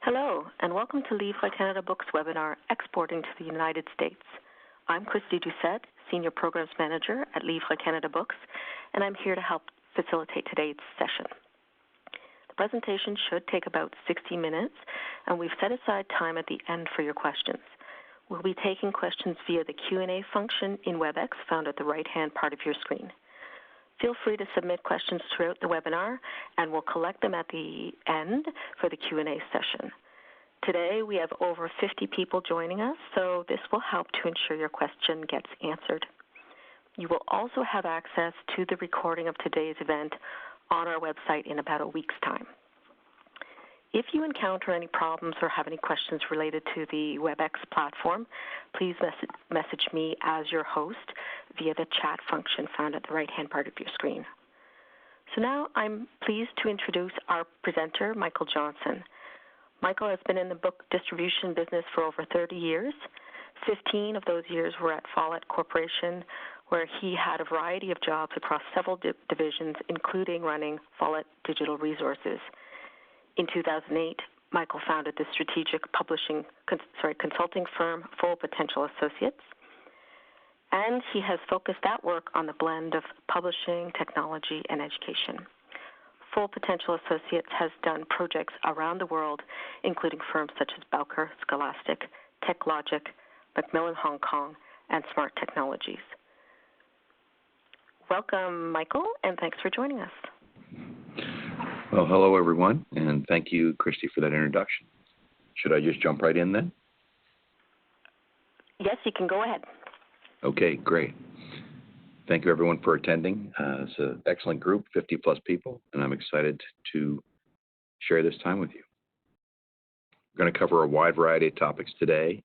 Hello, and welcome to Livre Canada Books webinar, Exporting to the United States. I'm Christy Doucette, Senior Programs Manager at Livre Canada Books, and I'm here to help facilitate today's session. The presentation should take about 60 minutes, and we've set aside time at the end for your questions. We'll be taking questions via the Q&A function in WebEx found at the right-hand part of your screen. Feel free to submit questions throughout the webinar, and we'll collect them at the end for the Q&A session. Today, we have over 50 people joining us, so this will help to ensure your question gets answered. You will also have access to the recording of today's event on our website in about a week's time. If you encounter any problems or have any questions related to the WebEx platform, please message me as your host via the chat function found at the right-hand part of your screen. So now I'm pleased to introduce our presenter, Michael Johnson. Michael has been in the book distribution business for over 30 years. 15 of those years were at Follett Corporation, where he had a variety of jobs across several divisions, including running Follett Digital Resources. In 2008, Michael founded the strategic consulting firm Full Potential Associates, and he has focused that work on the blend of publishing, technology, and education. Full Potential Associates has done projects around the world, including firms such as Bowker, Scholastic, TechLogic, Macmillan Hong Kong, and Smart Technologies. Welcome, Michael, and thanks for joining us. Well, hello, everyone, and thank you, Christy, for that introduction. Should I just jump right in then? Yes, you can go ahead. Okay, great. Thank you, everyone, for attending. It's an excellent group, 50-plus people, and I'm excited to share this time with you. We're going to cover a wide variety of topics today,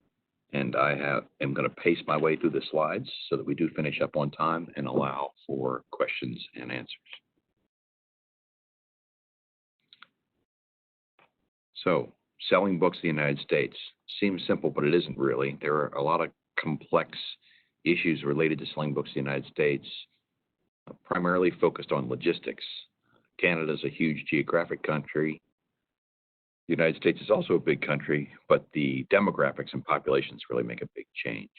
and I am going to pace my way through the slides so that we do finish up on time and allow for questions and answers. So, selling books in the United States seems simple, but it isn't really. There are a lot of complex issues related to selling books in the United States, primarily focused on logistics. Canada is a huge geographic country. The United States is also a big country, but the demographics and populations really make a big change.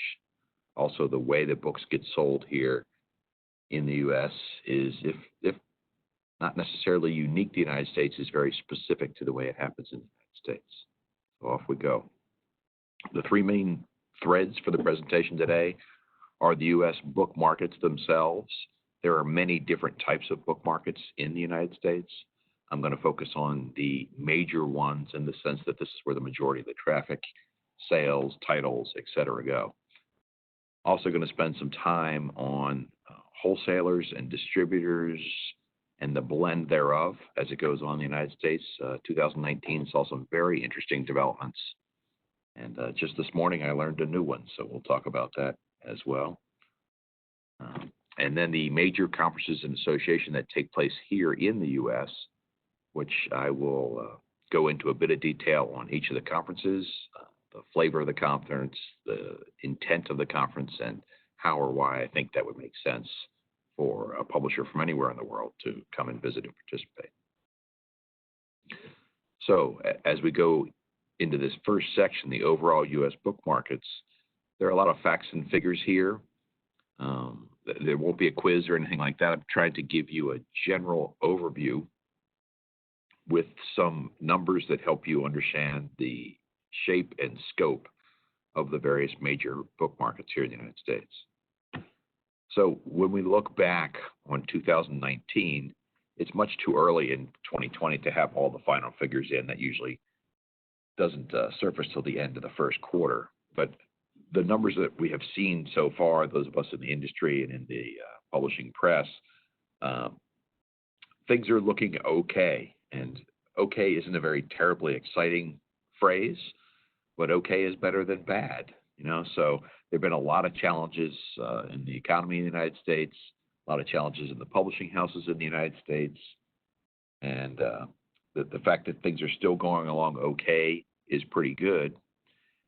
Also, the way that books get sold here in the U.S. is, if not necessarily unique to the United States, is very specific to the way it happens in the United States. So off we go. The three main threads for the presentation today are the U.S. book markets themselves. There are many different types of book markets in the United States. I'm going to focus on the major ones in the sense that this is where the majority of the traffic, sales, titles, etc. go. Also going to spend some time on wholesalers and distributors and the blend thereof as it goes on in the United States. 2019 saw some very interesting developments. And just this morning I learned a new one, so we'll talk about that as well. And then the major conferences and associations that take place here in the U.S., which I will go into a bit of detail on each of the conferences, the flavor of the conference, the intent of the conference, and how or why I think that would make sense for a publisher from anywhere in the world to come and visit and participate. So as we go into this first section, the overall U.S. book markets, there are a lot of facts and figures here. There won't be a quiz or anything like that. I'm trying to give you a general overview with some numbers that help you understand the shape and scope of the various major book markets here in the United States. So when we look back on 2019, it's much too early in 2020 to have all the final figures in. That usually doesn't surface till the end of the first quarter. But the numbers that we have seen so far, those of us in the industry and in the publishing press, things are looking okay. And okay isn't a very terribly exciting phrase, but okay is better than bad. So there have been a lot of challenges in the economy in the United States, a lot of challenges in the publishing houses in the United States, and the fact that things are still going along okay is pretty good.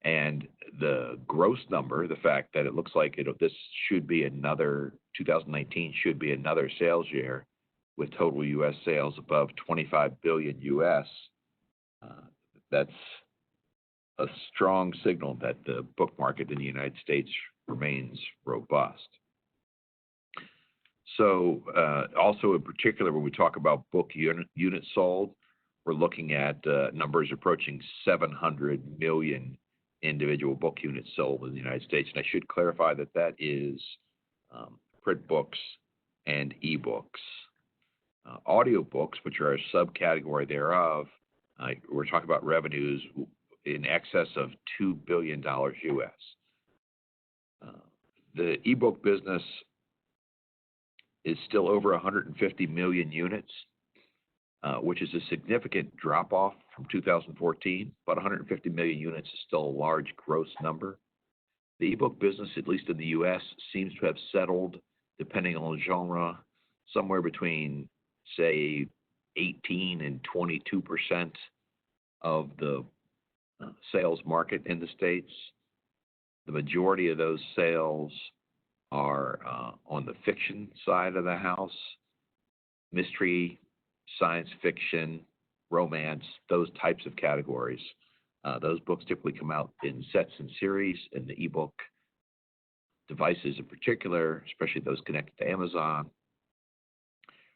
And the gross number, the fact that it looks like this should be 2019 should be another sales year with total U.S. sales above $25 billion U.S., that's a strong signal that the book market in the United States remains robust. So also in particular, when we talk about book units sold, we're looking at numbers approaching 700 million individual book units sold in the United States. And I should clarify that that is print books and ebooks. Audiobooks, which are a subcategory thereof, we're talking about revenues in excess of $2 billion US. The ebook business is still over 150 million units, which is a significant drop-off from 2014, but 150 million units is still a large gross number. The ebook business, at least in the U.S., seems to have settled, depending on genre, somewhere between, say, 18 and 22% of the sales market in the States. The majority of those sales are on the fiction side of the house, mystery, science fiction, romance, those types of categories. Those books typically come out in sets and series, and the ebook devices in particular, especially those connected to Amazon,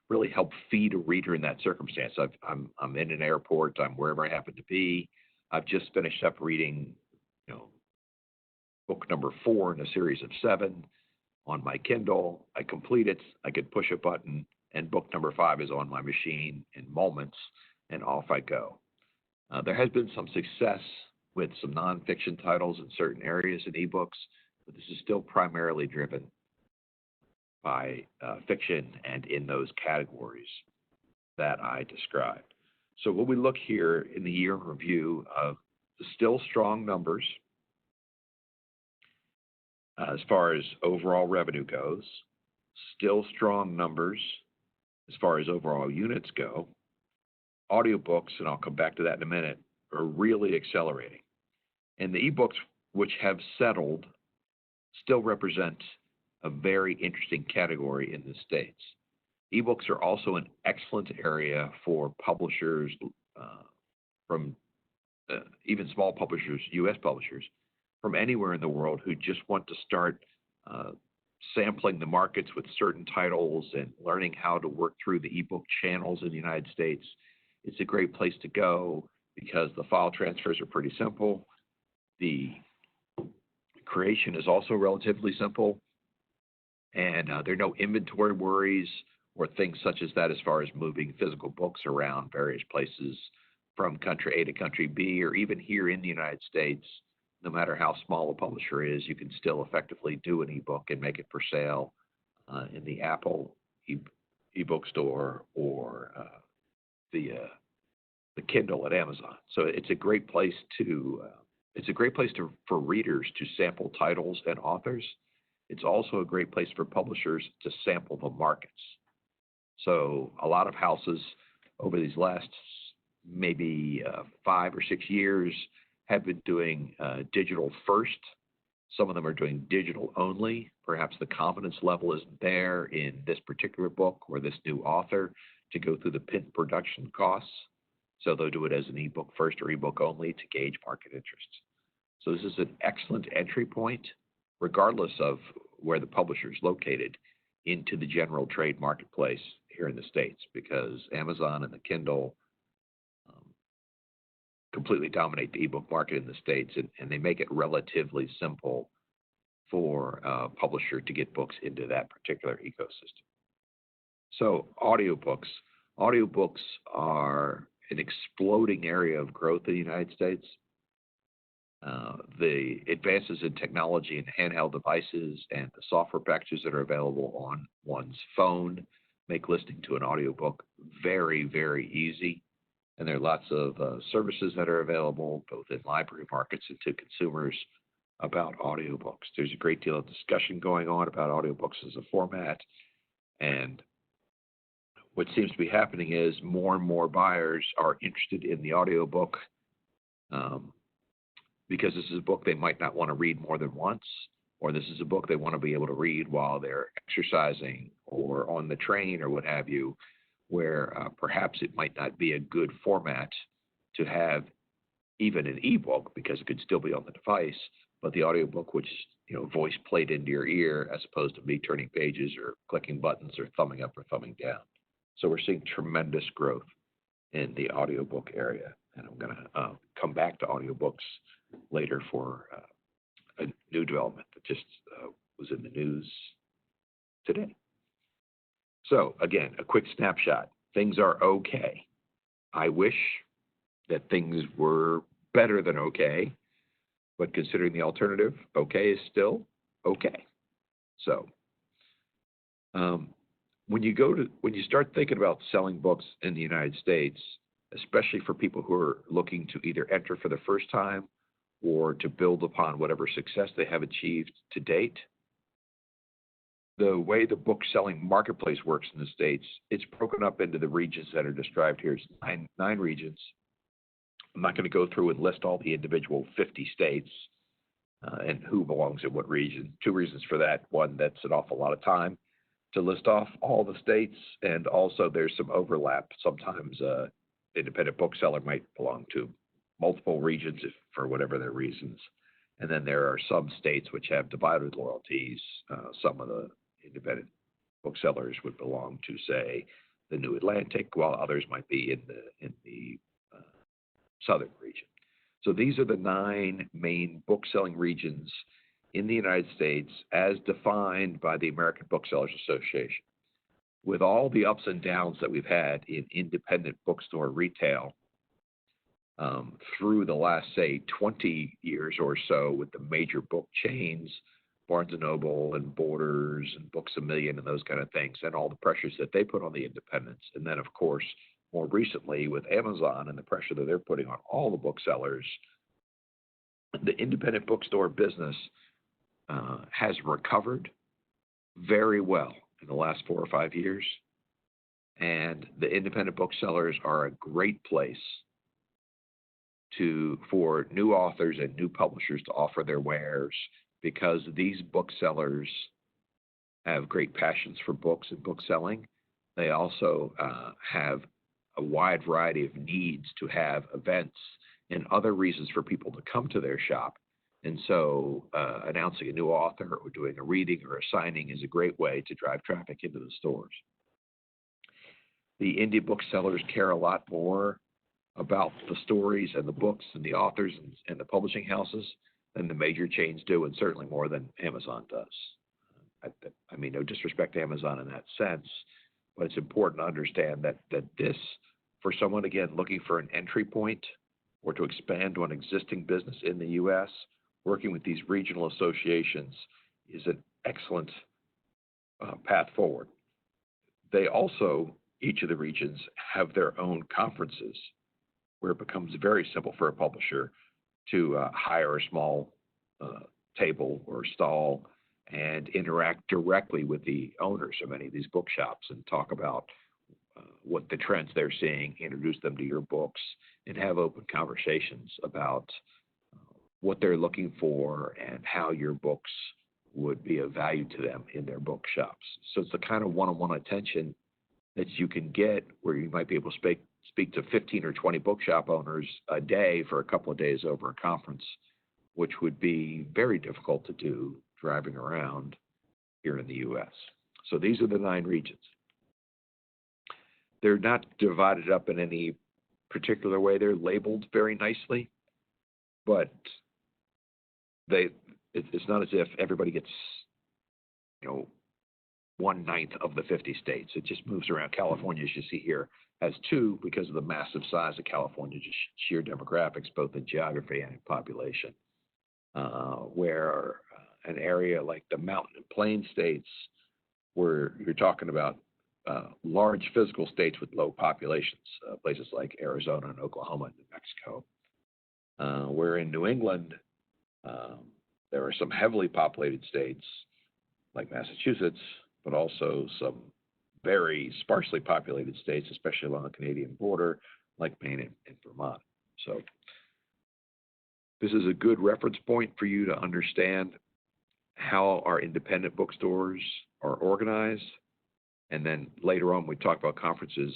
really help feed a reader in that circumstance. I'm in an airport, I'm wherever I happen to be. I've just finished up reading, book number 4 in a series of 7 on my Kindle. I complete it, I can push a button, and book number 5 is on my machine in moments, and off I go. There has been some success with some nonfiction titles in certain areas in ebooks, but this is still primarily driven by fiction and in those categories that I described. So when we look here in the year in review of the still strong numbers as far as overall revenue goes, still strong numbers as far as overall units go, audiobooks, and I'll come back to that in a minute, are really accelerating. And the ebooks, which have settled, still represent a very interesting category in the States. Ebooks are also an excellent area for publishers from even small publishers, U.S. publishers, from anywhere in the world who just want to start sampling the markets with certain titles and learning how to work through the ebook channels in the United States. It's a great place to go because the file transfers are pretty simple. The creation is also relatively simple, and there are no inventory worries or things such as that as far as moving physical books around various places from country A to country B, or even here in the United States. No matter how small a publisher is, you can still effectively do an ebook and make it for sale in the Apple ebook store or the Kindle at Amazon. So it's a great place for readers to sample titles and authors. It's also a great place for publishers to sample the markets. So a lot of houses over these last maybe 5 or 6 years have been doing digital first. Some of them are doing digital only. Perhaps the confidence level isn't there in this particular book or this new author to go through the print production costs. So they'll do it as an ebook first or ebook only to gauge market interest. So this is an excellent entry point, regardless of where the publisher is located, into the general trade marketplace here in the States, because Amazon and the Kindle completely dominate the ebook market in the States, and they make it relatively simple for a publisher to get books into that particular ecosystem. So audiobooks are an exploding area of growth in the United States. The advances in technology and handheld devices and the software packages that are available on one's phone make listening to an audiobook very, very easy. And there are lots of services that are available, both in library markets and to consumers, about audiobooks. There's a great deal of discussion going on about audiobooks as a format. And what seems to be happening is more and more buyers are interested in the audiobook because this is a book they might not want to read more than once, or this is a book they want to be able to read while they're exercising or on the train or what have you, where perhaps it might not be a good format to have even an ebook because it could still be on the device, but the audiobook, which, voice played into your ear as opposed to me turning pages or clicking buttons or thumbing up or thumbing down. So we're seeing tremendous growth in the audiobook area. And I'm going to come back to audiobooks later for a new development that just was in the news today. So again, a quick snapshot. Things are okay. I wish that things were better than okay, but considering the alternative, okay is still okay. So when you start thinking about selling books in the United States, especially for people who are looking to either enter for the first time or to build upon whatever success they have achieved to date, the way the book selling marketplace works in the States, it's broken up into the regions that are described here. It's nine regions. I'm not going to go through and list all the individual 50 states and who belongs in what region. Two reasons for that. One, that's an awful lot of time to list off all the states, and also there's some overlap. Sometimes independent bookseller might belong to multiple regions for whatever their reasons. And then there are some states which have divided loyalties. Some of the independent booksellers would belong to, say, the New Atlantic, while others might be in the southern region. So these are the 9 main book-selling regions in the United States as defined by the American Booksellers Association. With all the ups and downs that we've had in independent bookstore retail through the last, say, 20 years or so with the major book chains, Barnes & Noble and Borders and Books A Million and those kind of things, and all the pressures that they put on the independents. And then, of course, more recently with Amazon and the pressure that they're putting on all the booksellers, the independent bookstore business has recovered very well in the last 4 or 5 years. And the independent booksellers are a great place for new authors and new publishers to offer their wares, because these booksellers have great passions for books and book selling. They also have a wide variety of needs to have events and other reasons for people to come to their shop. And so announcing a new author or doing a reading or a signing is a great way to drive traffic into the stores. The indie booksellers care a lot more about the stories and the books and the authors and the publishing houses than the major chains do, and certainly more than Amazon does. I mean, no disrespect to Amazon in that sense, but it's important to understand that this, for someone, again, looking for an entry point or to expand on existing business in the U.S., working with these regional associations is an excellent path forward. They also, each of the regions, have their own conferences where it becomes very simple for a publisher to hire a small table or stall and interact directly with the owners of many of these bookshops and talk about what the trends they're seeing, introduce them to your books, and have open conversations about what they're looking for and how your books would be of value to them in their bookshops. So it's the kind of one-on-one attention that you can get where you might be able to speak to 15 or 20 bookshop owners a day for a couple of days over a conference, which would be very difficult to do driving around here in the U.S. So these are the 9 regions. They're not divided up in any particular way. They're labeled very nicely, but it's not as if everybody gets, 1/9 of the 50 states. It just moves around. California, as you see here, has 2 because of the massive size of California, just sheer demographics, both in geography and in population. Where an area like the mountain and plain states, where you're talking about large physical states with low populations, places like Arizona and Oklahoma and New Mexico. Where in New England, there are some heavily populated states like Massachusetts, but also some very sparsely populated states, especially along the Canadian border, like Maine and Vermont. So this is a good reference point for you to understand how our independent bookstores are organized. And then later on, when we talk about conferences,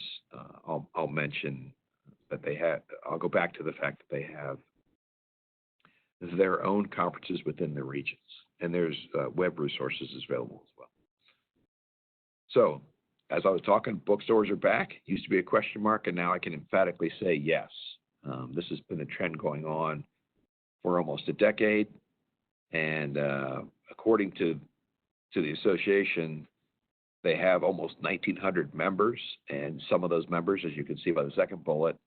I'll mention that I'll go back to the fact that they have their own conferences within their regions. And there's web resources available as well. So, as I was talking, bookstores are back. Used to be a question mark, and now I can emphatically say yes. This has been a trend going on for almost a decade. And according to the association, they have almost 1,900 members. And some of those members, as you can see by the second bullet,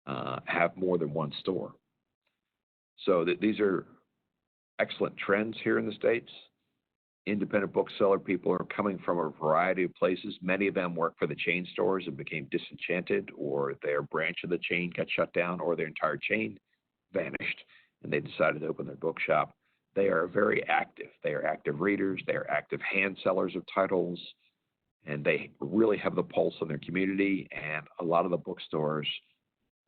have more than one store. So these are excellent trends here in the States. Independent bookseller people are coming from a variety of places. Many of them work for the chain stores and became disenchanted, or their branch of the chain got shut down, or their entire chain vanished, and they decided to open their bookshop. They are very active. They are active readers. They are active hand sellers of titles, and they really have the pulse on their community. And a lot of the bookstores,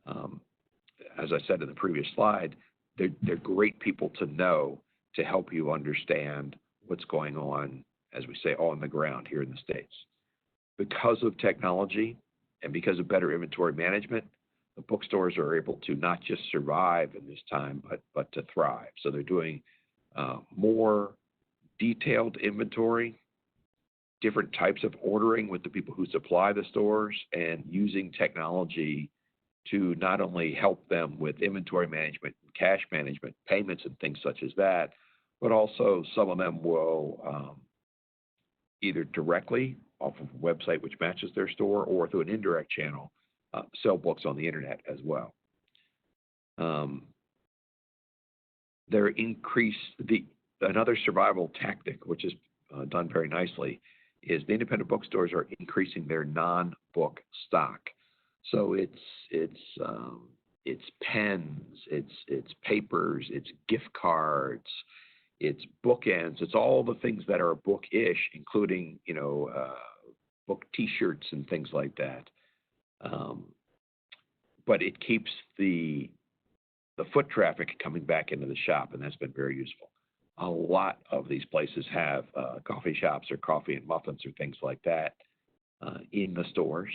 as I said in the previous slide, they're great people to know to help you understand what's going on, as we say, on the ground here in the States. Because of technology and because of better inventory management, the bookstores are able to not just survive in this time, but to thrive. So they're doing more detailed inventory, different types of ordering with the people who supply the stores, and using technology to not only help them with inventory management, cash management, payments, and things such as that, but also some of them will either directly off of a website which matches their store, or through an indirect channel, sell books on the internet as well. Another survival tactic, which is done very nicely, is the independent bookstores are increasing their non-book stock. So it's pens, it's papers, it's gift cards, it's bookends, it's all the things that are book-ish, including book T-shirts and things like that. But it keeps the foot traffic coming back into the shop, and that's been very useful. A lot of these places have coffee shops or coffee and muffins or things like that in the stores.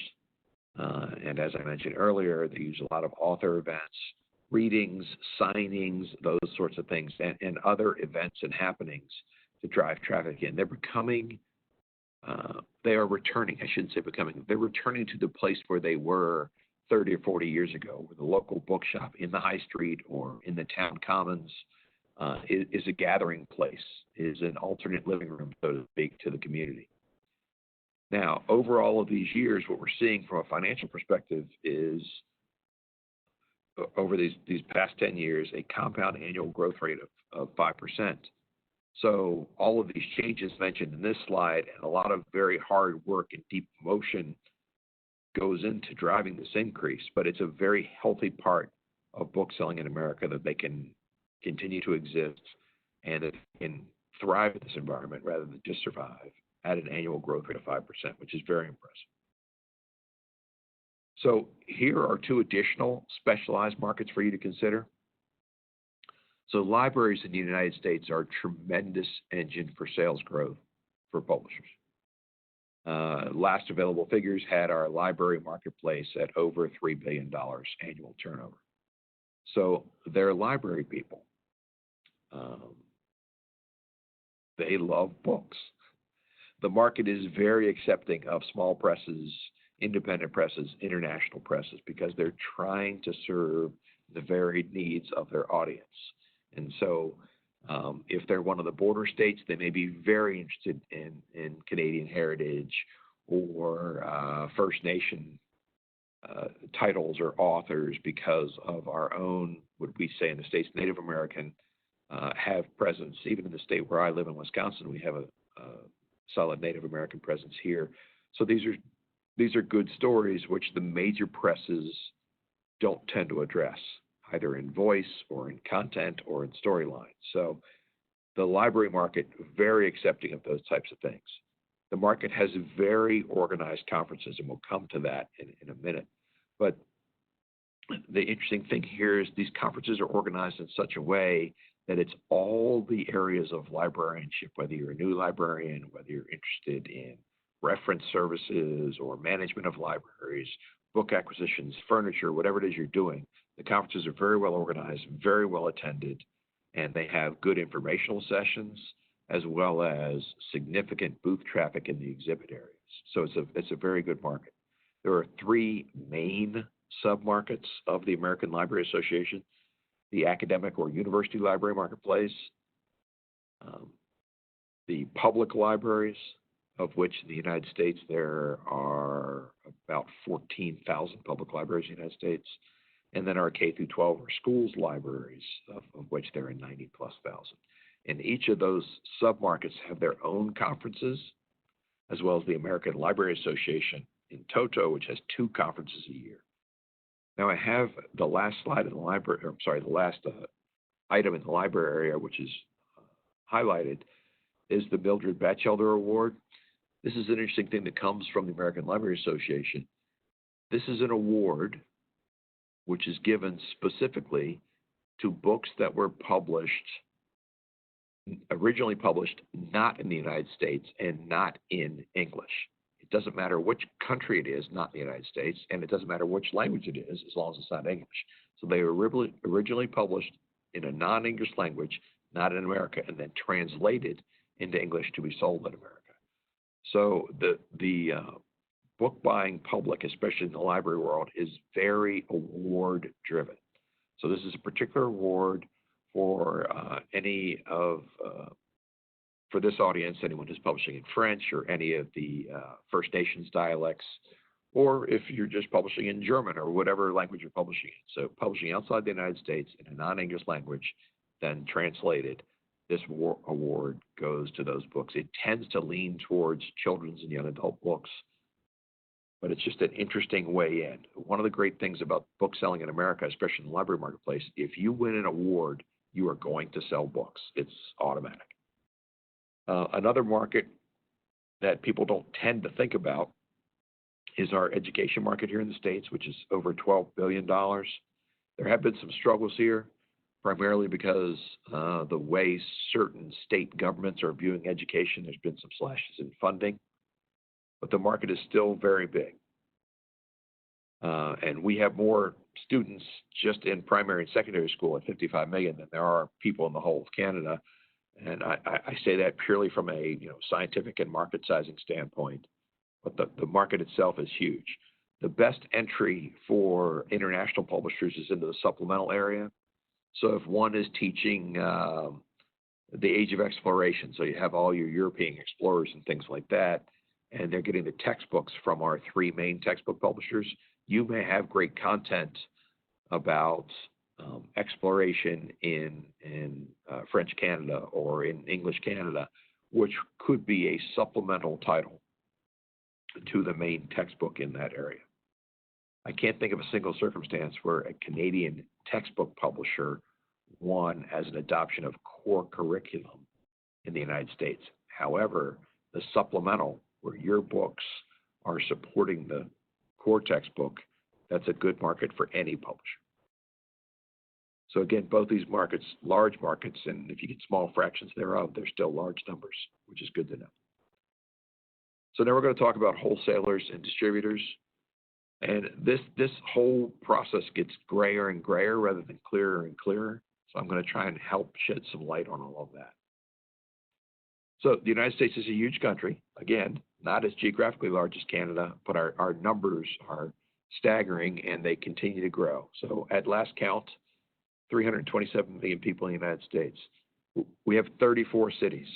And as I mentioned earlier, they use a lot of author events, readings, signings, those sorts of things, and other events and happenings to drive traffic in. They're returning, I shouldn't say becoming, they're returning to the place where they were 30 or 40 years ago, where the local bookshop in the high street or in the town commons is a gathering place, is an alternate living room, so to speak, to the community. Now, over all of these years, what we're seeing from a financial perspective is, over these past 10 years, a compound annual growth rate of 5%. So all of these changes mentioned in this slide, and a lot of very hard work and deep emotion goes into driving this increase, but it's a very healthy part of book selling in America, that they can continue to exist and that they can thrive in this environment rather than just survive at an annual growth rate of 5%, which is very impressive. So here are two additional specialized markets for you to consider. So libraries in the United States are a tremendous engine for sales growth for publishers. Last available figures had our library marketplace at over $3 billion annual turnover. So they're library people. They love books. The market is very accepting of small presses, independent presses, international presses, because they're trying to serve the varied needs of their audience. And so if they're one of the border states, they may be very interested in Canadian heritage or First Nation titles or authors, because of our own, what we say in the States, Native American have presence. Even in the state where I live in Wisconsin, we have a solid Native American presence here. So these are good stories which the major presses don't tend to address, either in voice or in content or in storyline. So the library market, very accepting of those types of things. The market has very organized conferences, and we'll come to that in a minute. But the interesting thing here is these conferences are organized in such a way that it's all the areas of librarianship, whether you're a new librarian, whether you're interested in reference services or management of libraries, book acquisitions, furniture, whatever it is you're doing. The conferences are very well organized, very well attended. and they have good informational sessions as well as significant booth traffic in the exhibit areas. So it's a very good market. There are three main sub-markets of the American Library Association: the academic or university library marketplace, the public libraries, of which in the United States there are about 14,000 public libraries in the United States, and then our K through 12 or schools libraries, of which there are 90+ thousand. And each of those sub-markets have their own conferences, as well as the American Library Association in toto, which has 2 conferences a year. Now I have the last slide in the library, the last item in the library area, which is highlighted, is the Mildred Batchelder Award. This is an interesting thing that comes from the American Library Association. This is an award which is given specifically to books that were originally published not in the United States and not in English. It doesn't matter which country it is, not in the United States, and it doesn't matter which language it is, as long as it's not English. So they were originally published in a non-English language, not in America, and then translated into English to be sold in America. So the book buying public, especially in the library world, is very award driven. So this is a particular award for for this audience, anyone who's publishing in French or any of the First Nations dialects, or if you're just publishing in German or whatever language you're publishing in. So publishing outside the United States in a non-English language, then translated, this award goes to those books. It tends to lean towards children's and young adult books, but it's just an interesting way in. One of the great things about book selling in America, especially in the library marketplace, if you win an award, you are going to sell books. It's automatic. Another market that people don't tend to think about is our education market here in the States, which is over $12 billion. There have been some struggles here, primarily because the way certain state governments are viewing education, there's been some slashes in funding, but the market is still very big. And we have more students just in primary and secondary school at 55 million than there are people in the whole of Canada. And I say that purely from a scientific and market sizing standpoint, but the market itself is huge. The best entry for international publishers is into the supplemental area. So if one is teaching the Age of Exploration, so you have all your European explorers and things like that, and they're getting the textbooks from our 3 main textbook publishers, you may have great content about exploration in French Canada or in English Canada, which could be a supplemental title to the main textbook in that area. I can't think of a single circumstance where a Canadian textbook publisher won as an adoption of core curriculum in the United States. However, the supplemental, where your books are supporting the core textbook, that's a good market for any publisher. So again, both these markets, large markets, and if you get small fractions thereof, they're still large numbers, which is good to know. So now we're going to talk about wholesalers and distributors. And this whole process gets grayer and grayer rather than clearer and clearer. So I'm going to try and help shed some light on all of that. So the United States is a huge country. Again, not as geographically large as Canada, but our numbers are staggering and they continue to grow. So at last count, 327 million people in the United States. We have 34 cities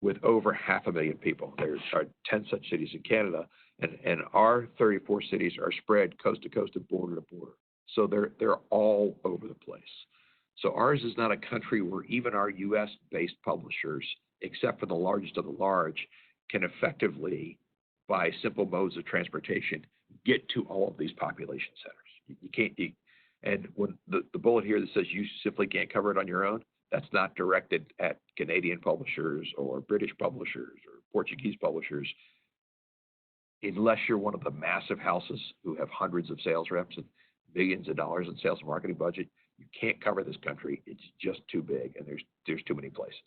with over 500,000 people. There are 10 such cities in Canada, and our 34 cities are spread coast to coast and border to border. So they're all over the place. So ours is not a country where even our U.S.-based publishers, except for the largest of the large, can effectively, by simple modes of transportation, get to all of these population centers. You can't. And when the bullet here that says you simply can't cover it on your own, that's not directed at Canadian publishers or British publishers or Portuguese publishers. Unless you're one of the massive houses who have hundreds of sales reps and billions of dollars in sales and marketing budget, you can't cover this country. It's just too big, and there's too many places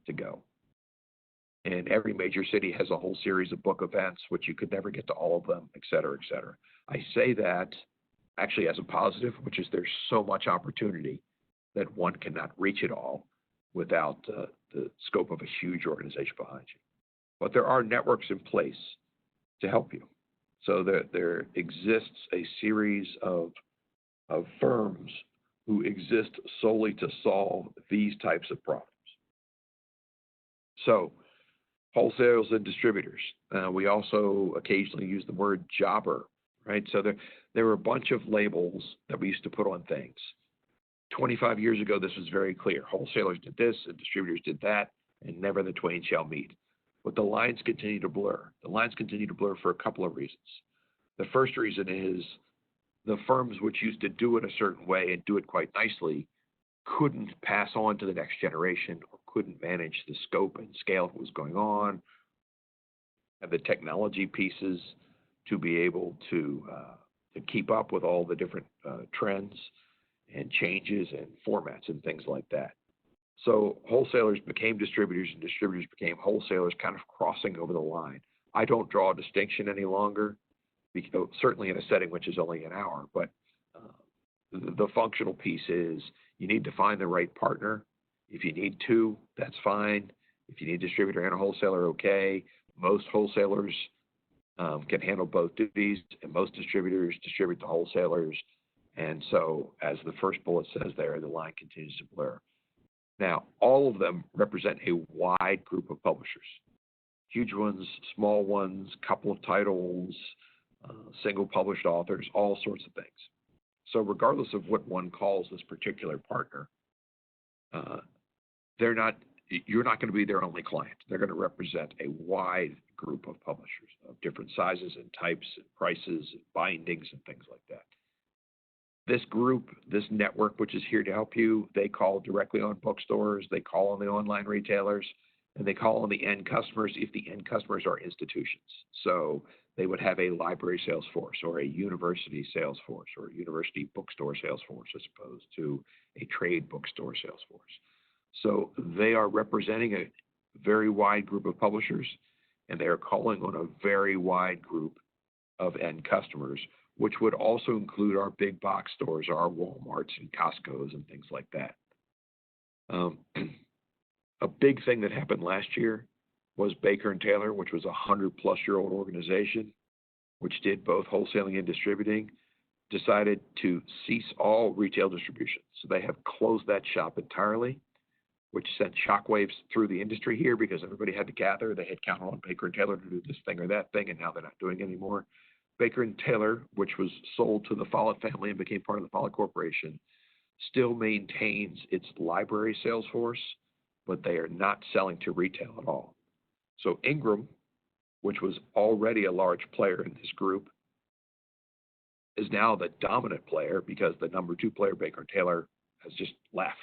to go. And every major city has a whole series of book events, which you could never get to all of them, et cetera, et cetera. I say that actually as a positive, which is there's so much opportunity that one cannot reach it all without the scope of a huge organization behind you. But there are networks in place to help you. So there exists a series of firms who exist solely to solve these types of problems. So wholesalers and distributors. We also occasionally use the word jobber, right? So there were a bunch of labels that we used to put on things. 25 years ago, this was very clear. Wholesalers did this and distributors did that, and never the twain shall meet. But the lines continue to blur. The lines continue to blur for a couple of reasons. The first reason is the firms which used to do it a certain way and do it quite nicely couldn't pass on to the next generation or couldn't manage the scope and scale of what was going on, have the technology pieces to be able to keep up with all the different trends and changes and formats and things like that. So wholesalers became distributors and distributors became wholesalers, kind of crossing over the line. I don't draw a distinction any longer, because, certainly in a setting which is only an hour, but the functional piece is you need to find the right partner. If you need two, that's fine. If you need a distributor and a wholesaler, okay. Most wholesalers can handle both duties, and most distributors distribute to wholesalers. And so, as the first bullet says there, the line continues to blur. Now, all of them represent a wide group of publishers. Huge ones, small ones, couple of titles, single published authors, all sorts of things. So regardless of what one calls this particular partner, you're not going to be their only client. They're going to represent a wide group of publishers of different sizes and types and prices and bindings and things like that. This group, this network, which is here to help you, they call directly on bookstores, they call on the online retailers, and they call on the end customers if the end customers are institutions. So they would have a library sales force or a university sales force or a university bookstore sales force as opposed to a trade bookstore sales force. So they are representing a very wide group of publishers, and they are calling on a very wide group of end customers, which would also include our big box stores, our Walmarts and Costco's and things like that. A big thing that happened last year was Baker & Taylor, which was a 100-plus-year-old organization, which did both wholesaling and distributing, decided to cease all retail distribution. So they have closed that shop entirely, which sent shockwaves through the industry here because everybody had to gather. They had counted on Baker & Taylor to do this thing or that thing, and now they're not doing it anymore. Baker & Taylor, which was sold to the Follett family and became part of the Follett Corporation, still maintains its library sales force, but they are not selling to retail at all. So Ingram, which was already a large player in this group, is now the dominant player because the number two player, Baker & Taylor, has just left.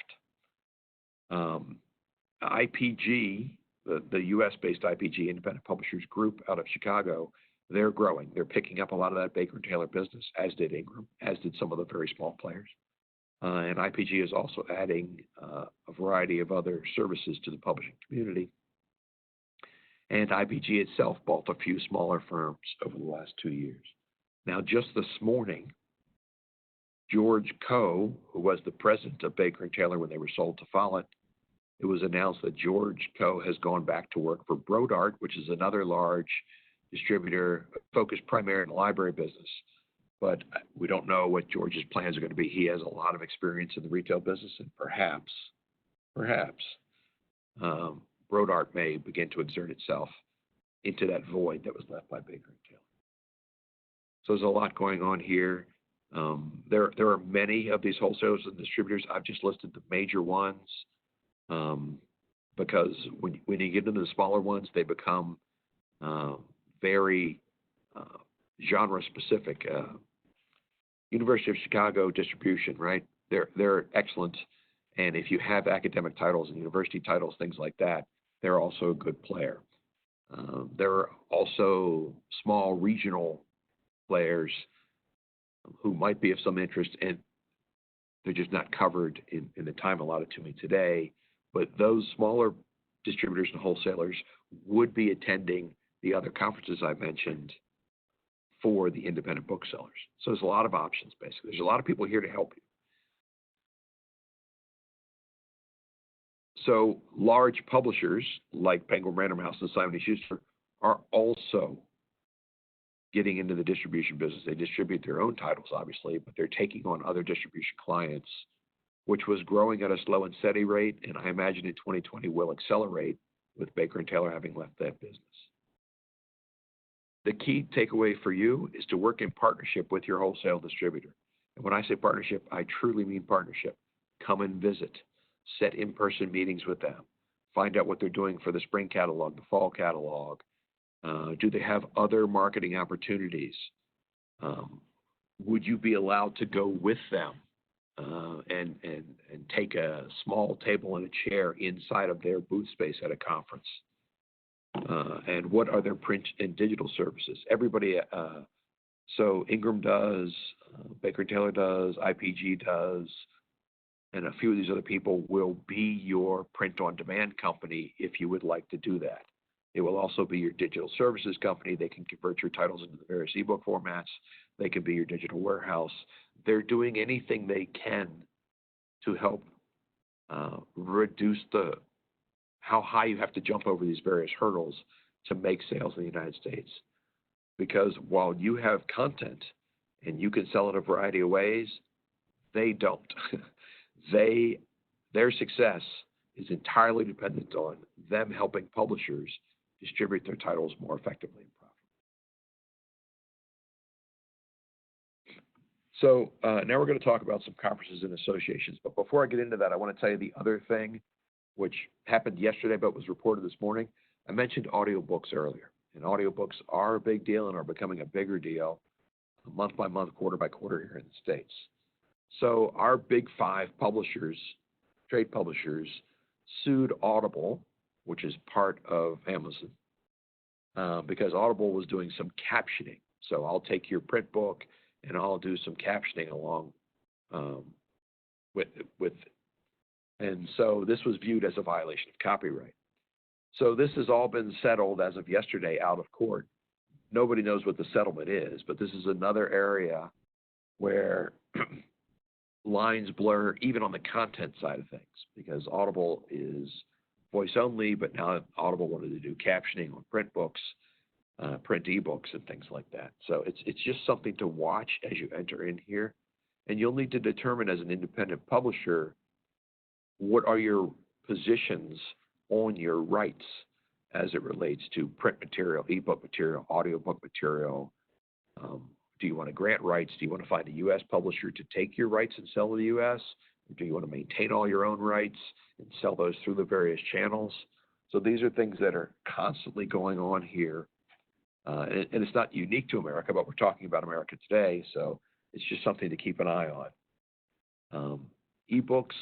IPG, the US-based IPG, Independent Publishers Group out of Chicago, they're growing. They're picking up a lot of that Baker & Taylor business, as did Ingram, as did some of the very small players. And IPG is also adding a variety of other services to the publishing community. And IPG itself bought a few smaller firms over the last 2 years. Now, just this morning, George Coe, who was the president of Baker & Taylor when they were sold to Follett, it was announced that George Coe has gone back to work for Brodart, which is another large distributor focused primarily in the library business. But we don't know what George's plans are going to be. He has a lot of experience in the retail business, and perhaps, Brodart may begin to exert itself into that void that was left by Baker & Taylor. So there's a lot going on here. There are many of these wholesalers and distributors. I've just listed the major ones because when you get into the smaller ones, they become very genre specific. University of Chicago distribution, right? They're excellent, and if you have academic titles and university titles, things like that, they're also a good player. There are also small regional players who might be of some interest, and they're just not covered in the time allotted to me today. But those smaller distributors and wholesalers would be attending the other conferences I mentioned for the independent booksellers. So there's a lot of options, basically. There's a lot of people here to help you. So large publishers like Penguin Random House and Simon & Schuster are also getting into the distribution business. They distribute their own titles, obviously, but they're taking on other distribution clients, which was growing at a slow and steady rate, and I imagine in 2020 will accelerate with Baker & Taylor having left that business. The key takeaway for you is to work in partnership with your wholesale distributor. And when I say partnership, I truly mean partnership. Come and visit. Set in-person meetings with them. Find out what they're doing for the spring catalog, the fall catalog. Do they have other marketing opportunities? Would you be allowed to go with them and take a small table and a chair inside of their booth space at a conference? And what are their print and digital services? Everybody, so Ingram does, Baker & Taylor does, IPG does, and a few of these other people will be your print-on-demand company if you would like to do that. It will also be your digital services company. They can convert your titles into the various ebook formats. They can be your digital warehouse. They're doing anything they can to help reduce how high you have to jump over these various hurdles to make sales in the United States. Because while you have content and you can sell it a variety of ways, they don't. Their success is entirely dependent on them helping publishers distribute their titles more effectively and profitably. So now we're going to talk about some conferences and associations. But before I get into that, I want to tell you the other thing, which happened yesterday but was reported this morning. I mentioned audiobooks earlier. And audiobooks are a big deal and are becoming a bigger deal month by month, quarter by quarter here in the States. So our big five publishers, trade publishers, sued Audible, which is part of Amazon, because Audible was doing some captioning. So I'll take your print book and I'll do some captioning along with, and so this was viewed as a violation of copyright. So this has all been settled as of yesterday out of court. Nobody knows what the settlement is, but this is another area where lines blur even on the content side of things, because Audible is voice only, but now Audible wanted to do captioning on print books, print ebooks and things like that. So it's just something to watch as you enter in here. And you'll need to determine as an independent publisher, what are your positions on your rights as it relates to print material, ebook material, audiobook material. Do you want to grant rights? Do you want to find a U.S. publisher to take your rights and sell to the U.S.? Or do you want to maintain all your own rights and sell those through the various channels? So these are things that are constantly going on here. And it's not unique to America, but we're talking about America today, so it's just something to keep an eye on. Ebooks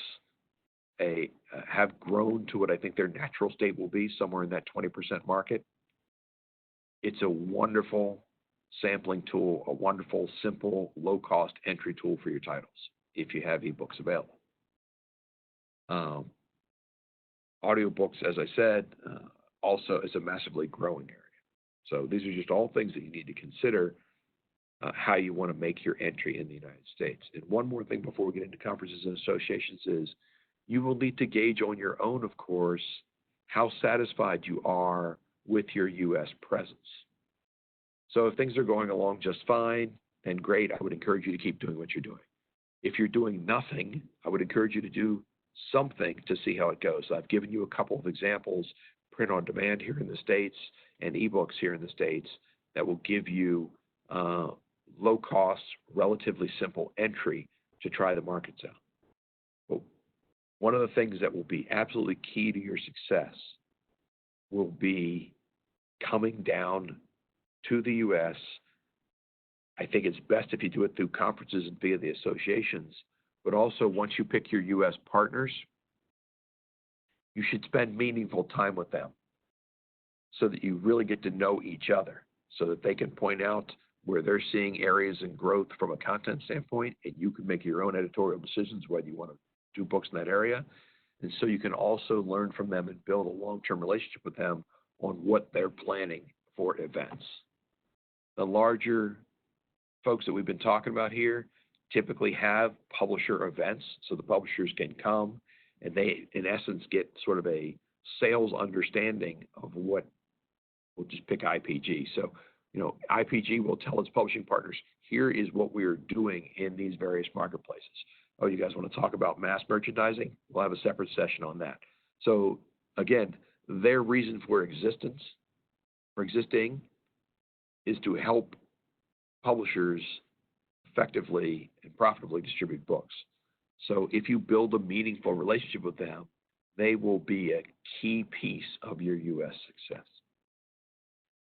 have grown to what I think their natural state will be, somewhere in that 20% market. It's a wonderful sampling tool, a wonderful, simple, low-cost entry tool for your titles if you have ebooks available. Audiobooks, as I said, also is a massively growing area. So these are just all things that you need to consider how you want to make your entry in the United States. And one more thing before we get into conferences and associations is you will need to gauge on your own, of course, how satisfied you are with your U.S. presence. So if things are going along just fine, then great, I would encourage you to keep doing what you're doing. If you're doing nothing, I would encourage you to do something to see how it goes. I've given you a couple of examples, print on demand here in the States and ebooks here in the States, that will give you low cost, relatively simple entry to try the markets out. But one of the things that will be absolutely key to your success will be coming down to the U.S. I think it's best if you do it through conferences and via the associations, but also once you pick your U.S. partners, you should spend meaningful time with them so that you really get to know each other, so that they can point out where they're seeing areas in growth from a content standpoint, and you can make your own editorial decisions whether you want to do books in that area. And so you can also learn from them and build a long-term relationship with them on what they're planning for events. The larger folks that we've been talking about here typically have publisher events, so the publishers can come and they, in essence, get sort of a sales understanding of what, we'll just pick IPG. So, IPG will tell its publishing partners, here is what we are doing in these various marketplaces. Oh, you guys want to talk about mass merchandising? We'll have a separate session on that. So again, their reason for existing is to help publishers effectively and profitably distribute books. So if you build a meaningful relationship with them, they will be a key piece of your U.S. success.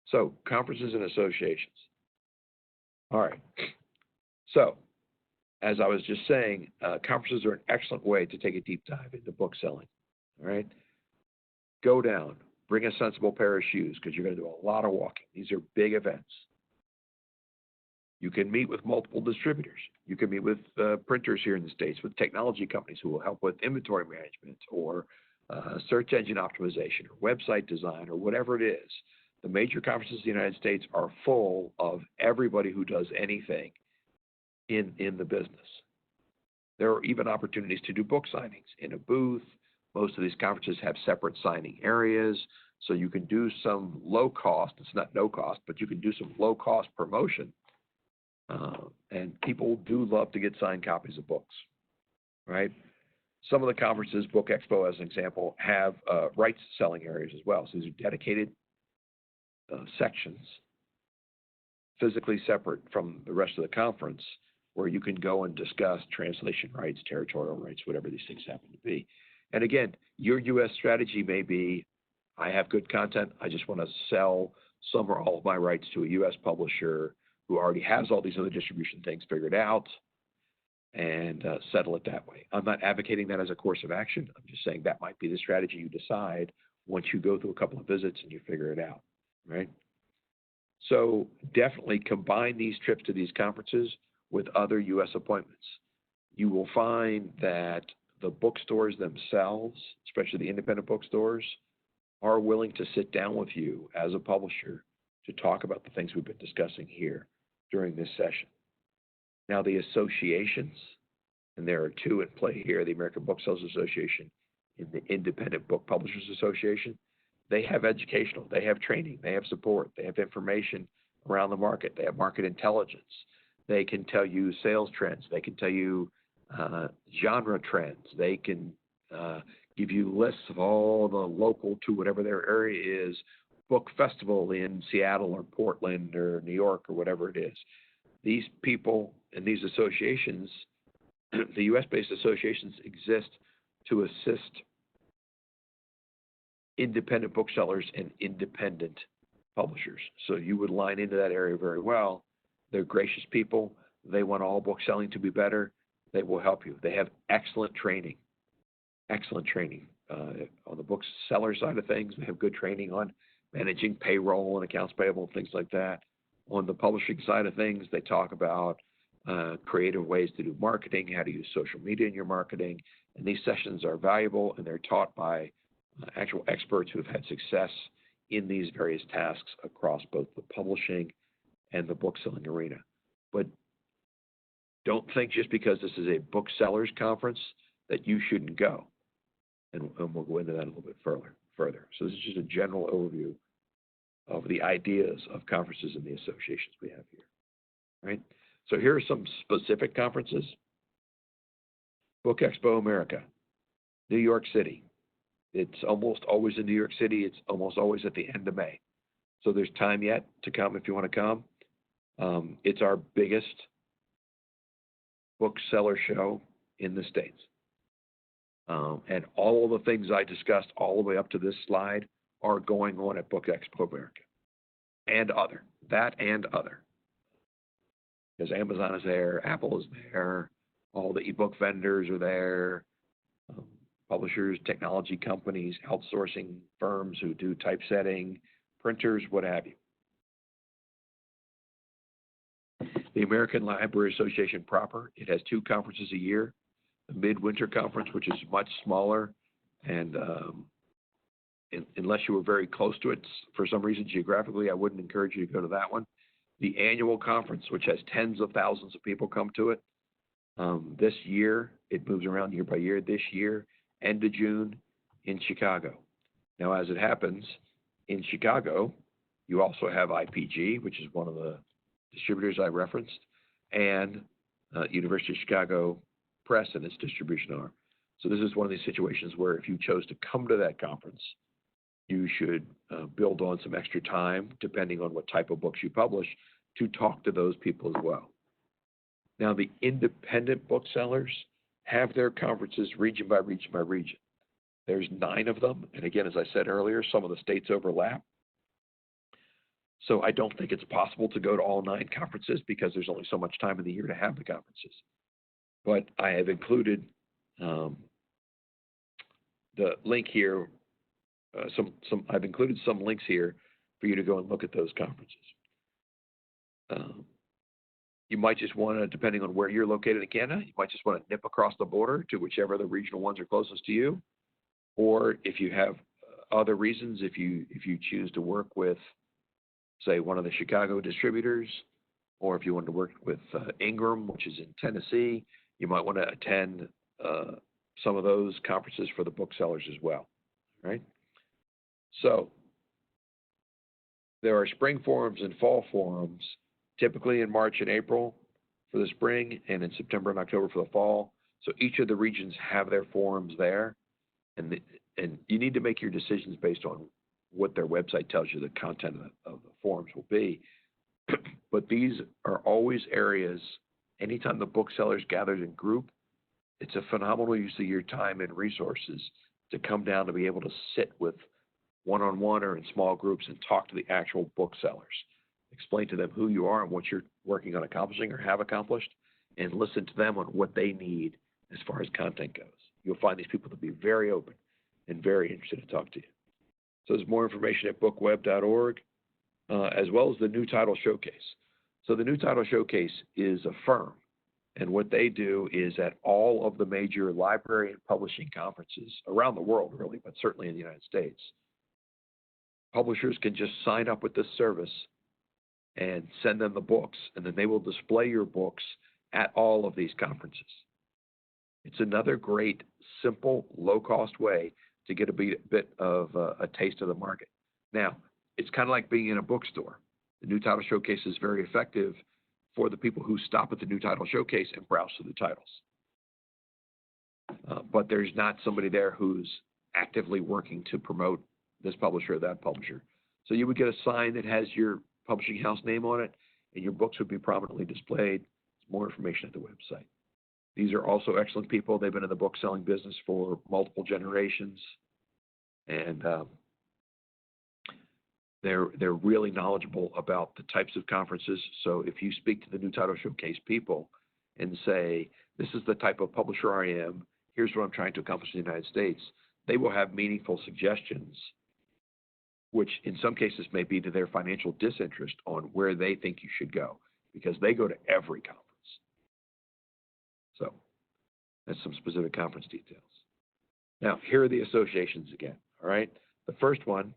So conferences and associations. All right. So as I was just saying, conferences are an excellent way to take a deep dive into book selling. All right. Go down, bring a sensible pair of shoes because you're going to do a lot of walking. These are big events. You can meet with multiple distributors. You can meet with printers here in the States, with technology companies who will help with inventory management or search engine optimization or website design or whatever it is. The major conferences in the United States are full of everybody who does anything in the business. There are even opportunities to do book signings in a booth. Most of these conferences have separate signing areas, so you can do some low cost, it's not no cost, but you can do some low cost promotion. And people do love to get signed copies of books, right? Some of the conferences, Book Expo as an example, have rights selling areas as well. So these are dedicated sections, physically separate from the rest of the conference, where you can go and discuss translation rights, territorial rights, whatever these things happen to be. And again, your U.S. strategy may be, I have good content, I just want to sell some or all of my rights to a U.S. publisher who already has all these other distribution things figured out, and settle it that way. I'm not advocating that as a course of action. I'm just saying that might be the strategy you decide once you go through a couple of visits and you figure it out, right? So definitely combine these trips to these conferences with other U.S. appointments. You will find that the bookstores themselves, especially the independent bookstores, are willing to sit down with you as a publisher to talk about the things we've been discussing here during this session. Now, the associations, and there are two in play here, the American Booksellers Association and the Independent Book Publishers Association, they have educational, they have training, they have support, they have information around the market, they have market intelligence, they can tell you sales trends, they can tell you genre trends, they can give you lists of all the local to whatever their area is, book festival in Seattle or Portland or New York or whatever it is. These people and these associations, the U.S.-based associations, exist to assist independent booksellers and independent publishers. So you would line into that area very well. They're gracious people. They want all book selling to be better. They will help you. They have excellent training. Excellent training. On the bookseller side of things, they have good training on managing payroll and accounts payable and things like that. On the publishing side of things, they talk about creative ways to do marketing, how to use social media in your marketing. And these sessions are valuable, and they're taught by actual experts who have had success in these various tasks across both the publishing and the book selling arena. But don't think just because this is a booksellers conference that you shouldn't go. And we'll go into that a little bit further. So this is just a general overview of the ideas of conferences and the associations we have here, right? So here are some specific conferences. Book Expo America, New York City. It's almost always in New York City. It's almost always at the end of May. So there's time yet to come if you want to come. It's our biggest bookseller show in the States. And all of the things I discussed all the way up to this slide are going on at Book Expo America and other, because Amazon is there, Apple is there, all the ebook vendors are there, publishers, technology companies, outsourcing firms who do typesetting, printers, what have you. The American Library Association proper, it has 2 conferences a year. The Midwinter Conference, which is much smaller, and unless you were very close to it, for some reason geographically, I wouldn't encourage you to go to that one. The annual conference, which has tens of thousands of people come to it. This year, it moves around year by year. This year, end of June in Chicago. Now, as it happens, in Chicago, you also have IPG, which is one of the distributors I referenced, and University of Chicago Press and its distribution arm. So this is one of these situations where if you chose to come to that conference, you should build on some extra time, depending on what type of books you publish, to talk to those people as well. Now, the independent booksellers have their conferences region by region by region. There's 9 of them. And again, as I said earlier, some of the states overlap. So I don't think it's possible to go to all 9 conferences because there's only so much time in the year to have the conferences. But I have included the link here. I've included some links here for you to go and look at those conferences. You might just want to, depending on where you're located in Canada, you might just want to nip across the border to whichever of the regional ones are closest to you. Or if you have other reasons, if you choose to work with, say, one of the Chicago distributors, or if you want to work with Ingram, which is in Tennessee, you might want to attend some of those conferences for the booksellers as well, right? So there are spring forums and fall forums, typically in March and April for the spring, and in September and October for the fall. So each of the regions have their forums there, and you need to make your decisions based on what their website tells you the content of the forums will be. But these are always areas, anytime the booksellers gathered in group, it's a phenomenal use of your time and resources to come down to be able to sit with one-on-one or in small groups and talk to the actual booksellers. Explain to them who you are and what you're working on accomplishing or have accomplished, and listen to them on what they need as far as content goes. You'll find these people to be very open and very interested to talk to you. So there's more information at bookweb.org, as well as the New Title Showcase. So the New Title Showcase is a firm, and what they do is at all of the major library and publishing conferences around the world, really, but certainly in the United States, publishers can just sign up with this service and send them the books, and then they will display your books at all of these conferences. It's another great, simple, low-cost way to get a bit of a taste of the market. Now, it's kind of like being in a bookstore. The New Title Showcase is very effective for the people who stop at the New Title Showcase and browse through the titles. But there's not somebody there who's actively working to promote this publisher or that publisher. So you would get a sign that has your publishing house name on it, and your books would be prominently displayed. There's more information at the website. These are also excellent people. They've been in the book selling business for multiple generations, and they're really knowledgeable about the types of conferences. So if you speak to the New Title Showcase people and say, this is the type of publisher I am, here's what I'm trying to accomplish in the United States, they will have meaningful suggestions, which in some cases may be to their financial disinterest on where they think you should go, because they go to every conference. So that's some specific conference details. Now, here are the associations again, all right? The first one,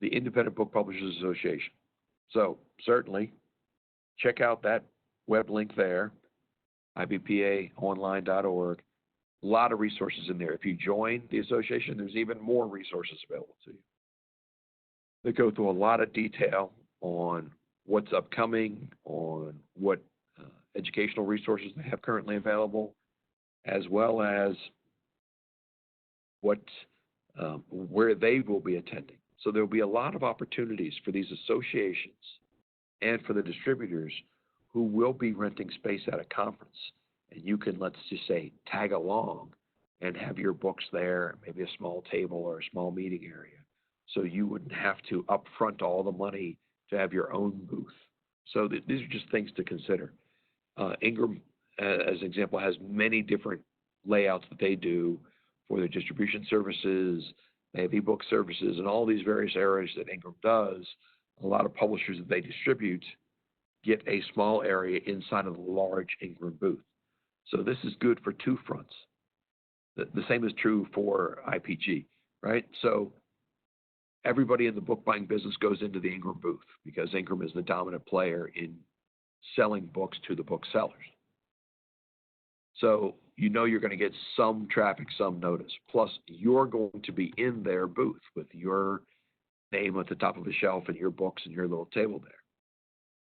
the Independent Book Publishers Association. So certainly check out that web link there, ibpaonline.org. A lot of resources in there. If you join the association, there's even more resources available to you. They go through a lot of detail on what's upcoming, on what educational resources they have currently available, as well as what where they will be attending. So there will be a lot of opportunities for these associations and for the distributors who will be renting space at a conference. And you can, let's just say, tag along and have your books there, maybe a small table or a small meeting area. So you wouldn't have to upfront all the money to have your own booth. So these are just things to consider. Ingram, as an example, has many different layouts that they do for their distribution services. They have ebook services and all these various areas that Ingram does. A lot of publishers that they distribute get a small area inside of the large Ingram booth. So this is good for two fronts. The same is true for IPG, right? So everybody in the book buying business goes into the Ingram booth because Ingram is the dominant player in selling books to the booksellers. So you know you're going to get some traffic, some notice. Plus, you're going to be in their booth with your name at the top of the shelf and your books and your little table there.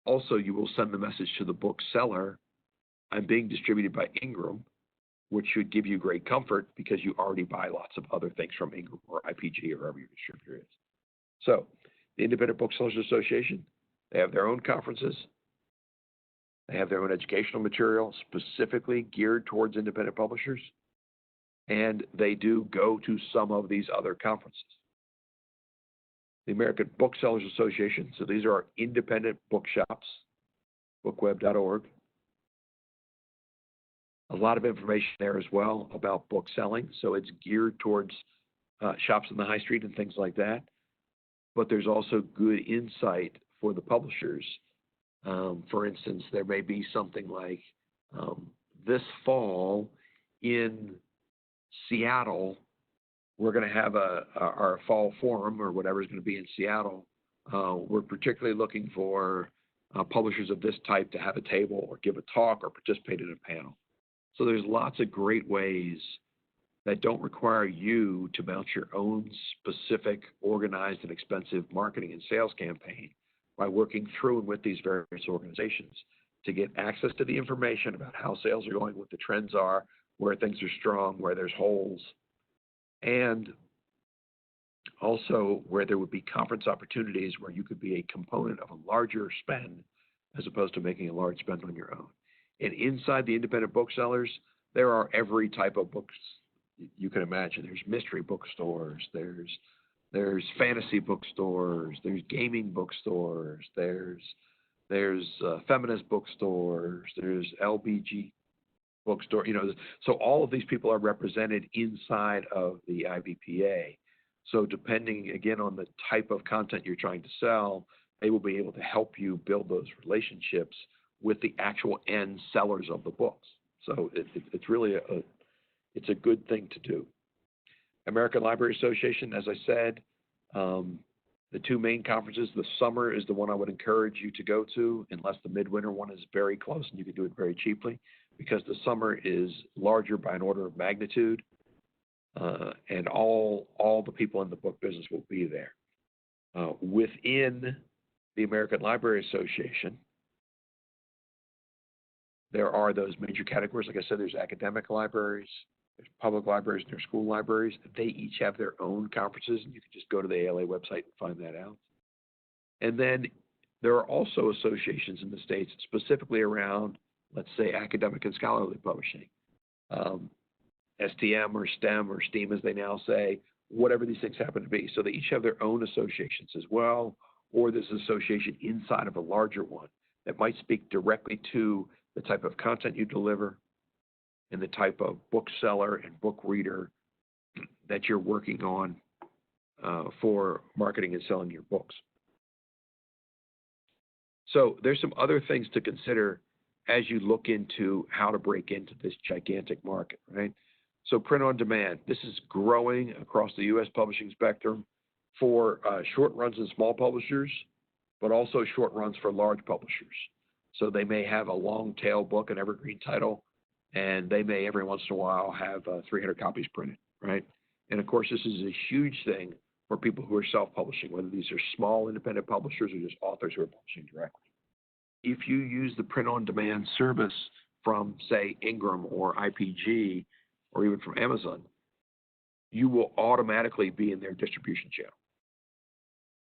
Also, you will send the message to the bookseller, I'm being distributed by Ingram, which should give you great comfort because you already buy lots of other things from Ingram or IPG or whoever your distributor is. So, the Independent Booksellers Association, they have their own conferences. They have their own educational material specifically geared towards independent publishers. And they do go to some of these other conferences. The American Booksellers Association, so these are our independent bookshops, bookweb.org. A lot of information there as well about book selling. So it's geared towards shops in the high street and things like that. But there's also good insight for the publishers. For instance, there may be something like this fall in Seattle, we're going to have our fall forum or whatever is going to be in Seattle. We're particularly looking for publishers of this type to have a table or give a talk or participate in a panel. So there's lots of great ways that don't require you to mount your own specific, organized, and expensive marketing and sales campaign by working through and with these various organizations to get access to the information about how sales are going, what the trends are, where things are strong, where there's holes, and also where there would be conference opportunities where you could be a component of a larger spend as opposed to making a large spend on your own. And inside the independent booksellers, there are every type of books you can imagine. There's mystery bookstores, there's fantasy bookstores, there's gaming bookstores, there's feminist bookstores, there's LBG bookstore. So all of these people are represented inside of the IBPA. So depending again on the type of content you're trying to sell, they will be able to help you build those relationships with the actual end sellers of the books. So it's really it's a good thing to do. American Library Association, as I said, the two main conferences, the summer is the one I would encourage you to go to, unless the midwinter one is very close and you can do it very cheaply, because the summer is larger by an order of magnitude, and all the people in the book business will be there. Within the American Library Association, there are those major categories. Like I said, there's academic libraries, there's public libraries, and there's school libraries. They each have their own conferences, and you can just go to the ALA website and find that out. And then there are also associations in the States specifically around, let's say, academic and scholarly publishing. STM or STEM or STEAM, as they now say, whatever these things happen to be. So they each have their own associations as well, or this association inside of a larger one that might speak directly to the type of content you deliver and the type of bookseller and book reader that you're working on for marketing and selling your books. So there's some other things to consider as you look into how to break into this gigantic market, right? So print on demand, this is growing across the U.S. publishing spectrum for short runs and small publishers, but also short runs for large publishers. So they may have a long tail book, an evergreen title, and they may every once in a while have 300 copies printed, right? And of course, this is a huge thing for people who are self-publishing, whether these are small independent publishers or just authors who are publishing directly. If you use the print-on-demand service from, say, Ingram or IPG, or even from Amazon, you will automatically be in their distribution channel.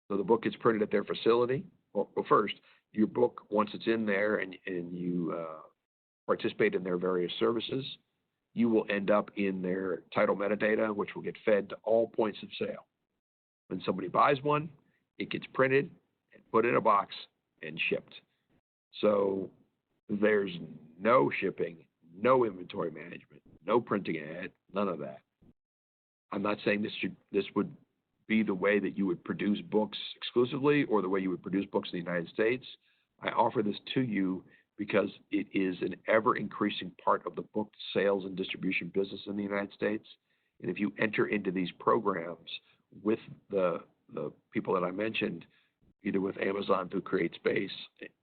So the book gets printed at their facility. Well, first, your book, once it's in there and you participate in their various services, you will end up in their title metadata, which will get fed to all points of sale. When somebody buys one, it gets printed and put in a box and shipped. So there's no shipping, no inventory management, no printing ahead, none of that. I'm not saying this would be the way that you would produce books exclusively or the way you would produce books in the United States. I offer this to you because it is an ever-increasing part of the book sales and distribution business in the United States. And if you enter into these programs with the people that I mentioned, either with Amazon through CreateSpace,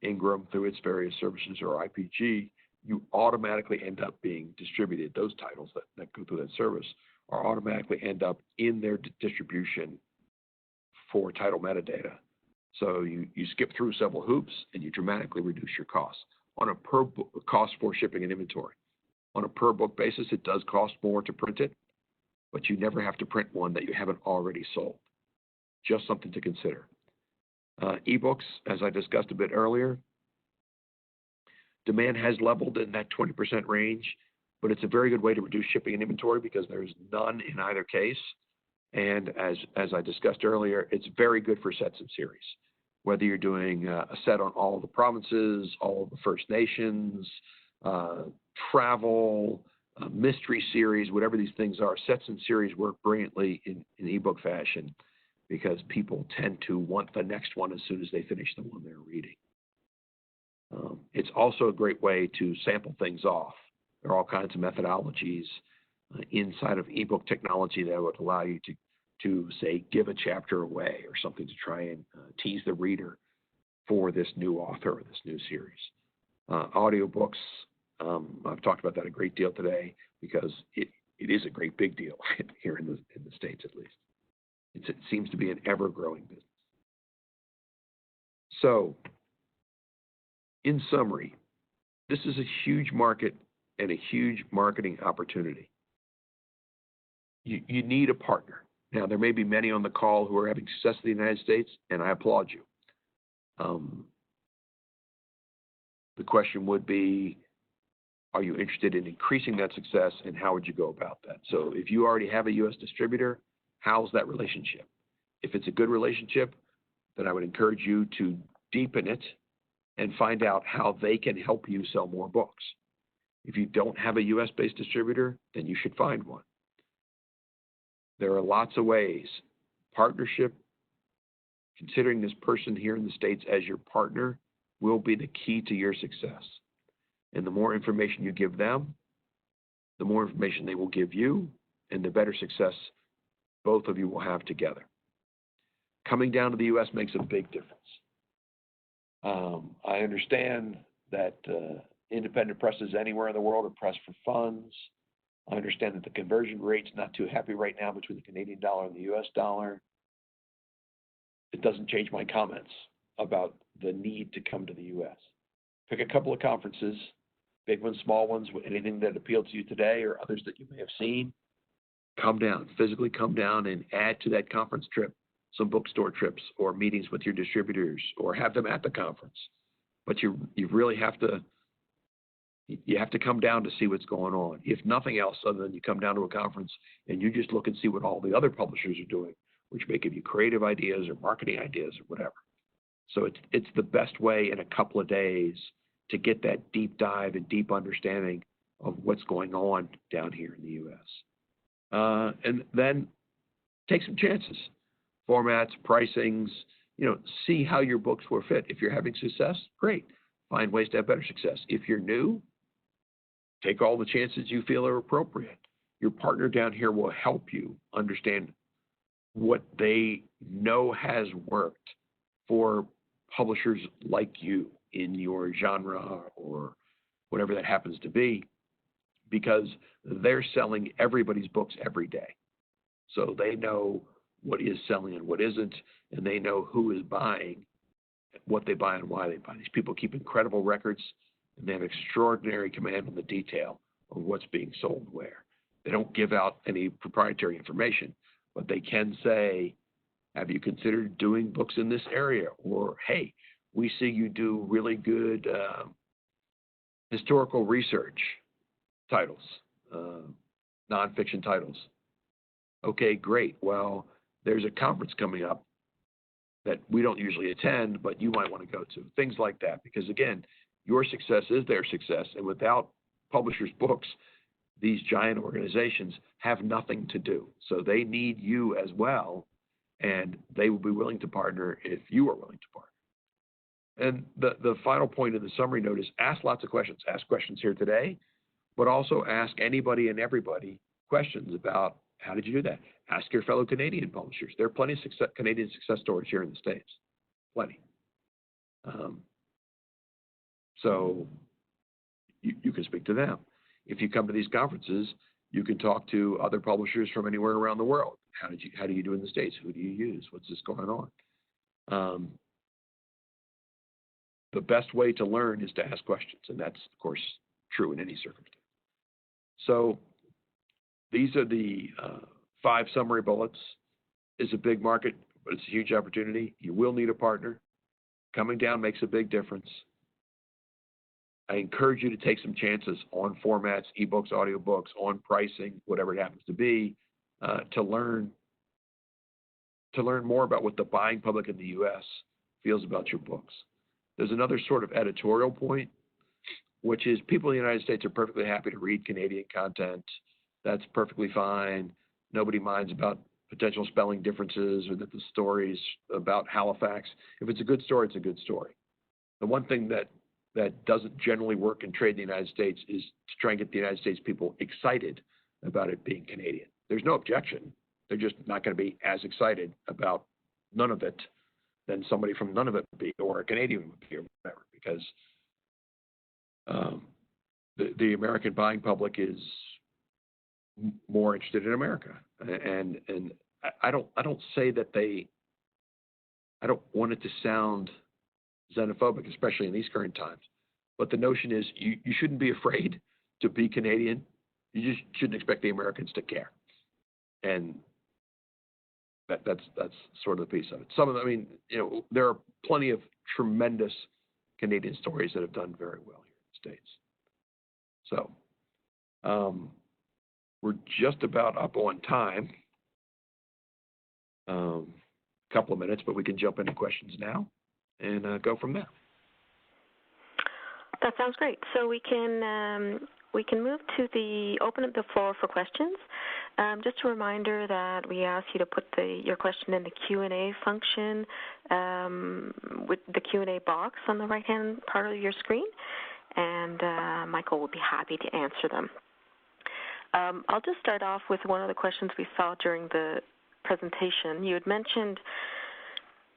Ingram through its various services, or IPG you automatically end up being distributed. Those titles that go through that service are automatically end up in their distribution for title metadata. So you skip through several hoops and you dramatically reduce your costs on a per cost for shipping and inventory. On a per book basis, it does cost more to print it, but you never have to print one that you haven't already sold. Just something to consider. Ebooks, as I discussed a bit earlier, demand has leveled in that 20% range, but it's a very good way to reduce shipping and inventory because there's none in either case. And as I discussed earlier, it's very good for sets and series. Whether you're doing a set on all of the provinces, all of the First Nations, travel, mystery series, whatever these things are, sets and series work brilliantly in ebook fashion because people tend to want the next one as soon as they finish the one they're reading. It's also a great way to sample things off. There are all kinds of methodologies inside of ebook technology that would allow you to say, give a chapter away or something to try and tease the reader for this new author or this new series. Audiobooks, I've talked about that a great deal today because it is a great big deal here in the States at least. It seems to be an ever-growing business. So, in summary, this is a huge market and a huge marketing opportunity. You need a partner. Now, there may be many on the call who are having success in the United States, and I applaud you. The question would be, are you interested in increasing that success, and how would you go about that? So if you already have a U.S. distributor, how's that relationship? If it's a good relationship, then I would encourage you to deepen it and find out how they can help you sell more books. If you don't have a U.S.-based distributor, then you should find one. There are lots of ways. Partnership, considering this person here in the States as your partner, will be the key to your success. And the more information you give them, the more information they will give you, and the better success both of you will have together. Coming down to the U.S. makes a big difference. I understand that independent presses anywhere in the world are pressed for funds. I understand that the conversion rate's not too happy right now between the Canadian dollar and the U.S. dollar. It doesn't change my comments about the need to come to the U.S. Pick a couple of conferences, big ones, small ones, anything that appealed to you today or others that you may have seen. Come down, physically come down and add to that conference trip some bookstore trips or meetings with your distributors or have them at the conference. But you really have to come down to see what's going on. If nothing else, other than you come down to a conference and you just look and see what all the other publishers are doing, which may give you creative ideas or marketing ideas or whatever. So it's the best way in a couple of days to get that deep dive and deep understanding of what's going on down here in the U.S. And then take some chances. Formats, pricings, see how your books will fit. If you're having success, great. Find ways to have better success. If you're new, take all the chances you feel are appropriate. Your partner down here will help you understand what they know has worked for publishers like you in your genre or whatever that happens to be, because they're selling everybody's books every day. So they know what is selling and what isn't, and they know who is buying, what they buy and why they buy. These people keep incredible records, and they have extraordinary command on the detail of what's being sold where. They don't give out any proprietary information, but they can say, have you considered doing books in this area? Or, hey, we see you do really good historical research titles, nonfiction titles. Okay, great. Well, there's a conference coming up that we don't usually attend, but you might want to go to. Things like that, because again, your success is their success, and without publishers' books, these giant organizations have nothing to do. So they need you as well, and they will be willing to partner if you are willing to partner. And the final point in the summary note is ask lots of questions. Ask questions here today, but also ask anybody and everybody questions about how did you do that? Ask your fellow Canadian publishers. There are plenty of Canadian success stories here in the States. Plenty. So you can speak to them. If you come to these conferences, you can talk to other publishers from anywhere around the world. How do you do in the States? Who do you use? What's this going on? The best way to learn is to ask questions, and that's, of course, true in any circumstance. So these are the 5 summary bullets. It's a big market, but it's a huge opportunity. You will need a partner. Coming down makes a big difference. I encourage you to take some chances on formats, ebooks, audiobooks, on pricing, whatever it happens to be, to learn more about what the buying public in the U.S. feels about your books. There's another sort of editorial point, which is people in the United States are perfectly happy to read Canadian content. That's perfectly fine. Nobody minds about potential spelling differences or that the story's about Halifax. If it's a good story, it's a good story. The one thing that doesn't generally work in trade in the United States is to try and get the United States people excited about it being Canadian. There's no objection. They're just not going to be as excited about none of it than somebody from none of it would be, or a Canadian would be, or whatever, because the American buying public is more interested in America. And I don't say that I don't want it to sound xenophobic, especially in these current times. But the notion is you shouldn't be afraid to be Canadian. You just shouldn't expect the Americans to care. And that's sort of the piece of it. Some of them, I mean, there are plenty of tremendous Canadian stories that have done very well here in the States. So we're just about up on time. A couple of minutes, but we can jump into questions now and go from there. That sounds great. So we can move to open up the floor for questions. Just a reminder that we ask you to put your question in the Q&A function with the Q&A box on the right-hand part of your screen, and Michael will be happy to answer them. I'll just start off with one of the questions we saw during the presentation. You had mentioned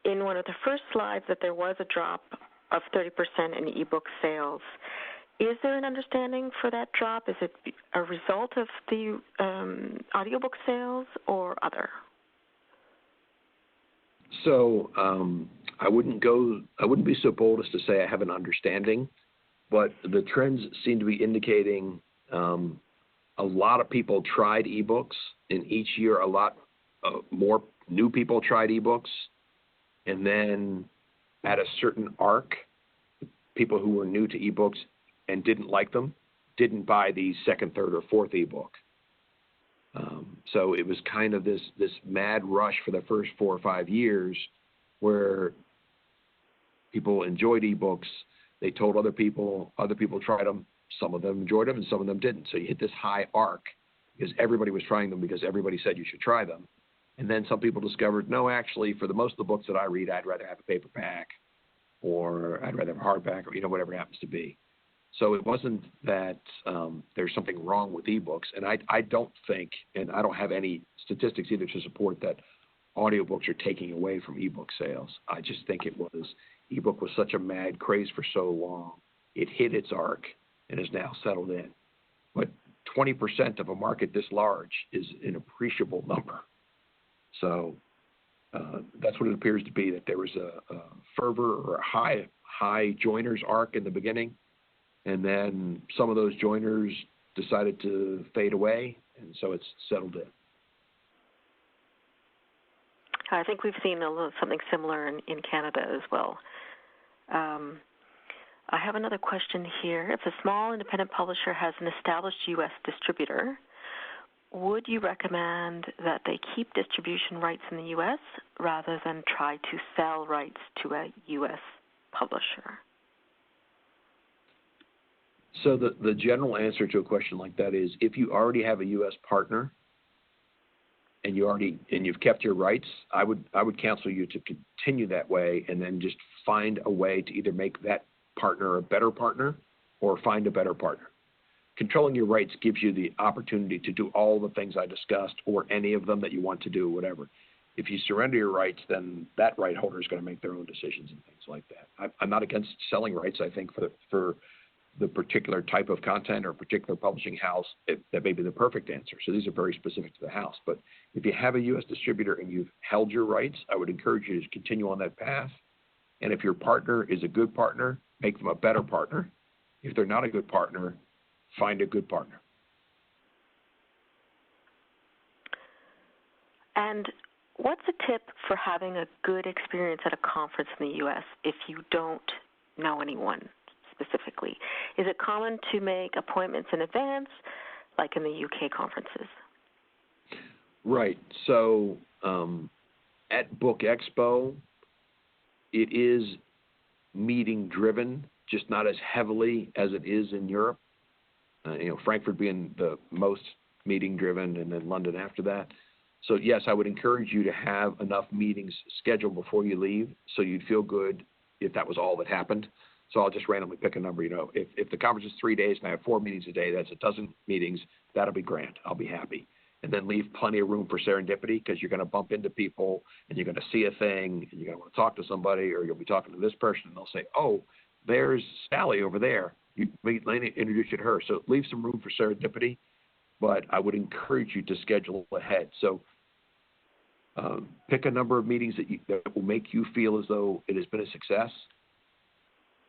in one of the first slides that there was a drop of 30% in ebook sales. Is there an understanding for that drop? Is it a result of the audiobook sales or other? So I wouldn't be so bold as to say I have an understanding, but the trends seem to be indicating a lot of people tried ebooks, and each year a lot more new people tried ebooks, and then at a certain arc, people who were new to ebooks and didn't like them didn't buy the second, third, or fourth ebook. So it was kind of this mad rush for the first 4 or 5 years where people enjoyed ebooks. They told other people tried them. Some of them enjoyed them and some of them didn't. So you hit this high arc because everybody was trying them because everybody said you should try them. And then some people discovered, no, actually, for the most of the books that I read, I'd rather have a paperback or I'd rather have a hardback or, whatever it happens to be. So it wasn't that there's something wrong with ebooks. And I don't think, and I don't have any statistics either to support that audiobooks are taking away from ebook sales. I just think ebook was such a mad craze for so long. It hit its arc and is now settled in. But 20% of a market this large is an appreciable number. So that's what it appears to be, that there was a fervor or a high joiners arc in the beginning, and then some of those joiners decided to fade away, and so it's settled in. I think we've seen something similar in Canada as well. I have another question here. If a small independent publisher has an established U.S. distributor, would you recommend that they keep distribution rights in the U.S. rather than try to sell rights to a U.S. publisher? So the general answer to a question like that is, if you already have a U.S. partner and you've kept your rights, I would counsel you to continue that way and then just find a way to either make that partner a better partner or find a better partner. Controlling your rights gives you the opportunity to do all the things I discussed, or any of them that you want to do, whatever. If you surrender your rights, then that right holder is going to make their own decisions and things like that. I'm not against selling rights. I think for the particular type of content or particular publishing house, that may be the perfect answer. So these are very specific to the house. But if you have a U.S. distributor and you've held your rights, I would encourage you to continue on that path. And if your partner is a good partner, make them a better partner. If they're not a good partner, find a good partner. And what's a tip for having a good experience at a conference in the U.S. if you don't know anyone specifically? Is it common to make appointments in advance, like in the UK conferences? Right. So at Book Expo, it is meeting driven, just not as heavily as it is in Europe. Frankfurt being the most meeting driven, and then London after that. So yes, I would encourage you to have enough meetings scheduled before you leave, so you'd feel good if that was all that happened. So I'll just randomly pick a number. If the conference is 3 days and I have 4 meetings a day, that's a dozen meetings. That'll be grand. I'll be happy. And then leave plenty of room for serendipity, because you're going to bump into people and you're going to see a thing and you're going to want to talk to somebody, or you'll be talking to this person and they'll say, oh, there's Sally over there. Let me introduce you to her. So leave some room for serendipity, but I would encourage you to schedule ahead. So pick a number of meetings that will make you feel as though it has been a success,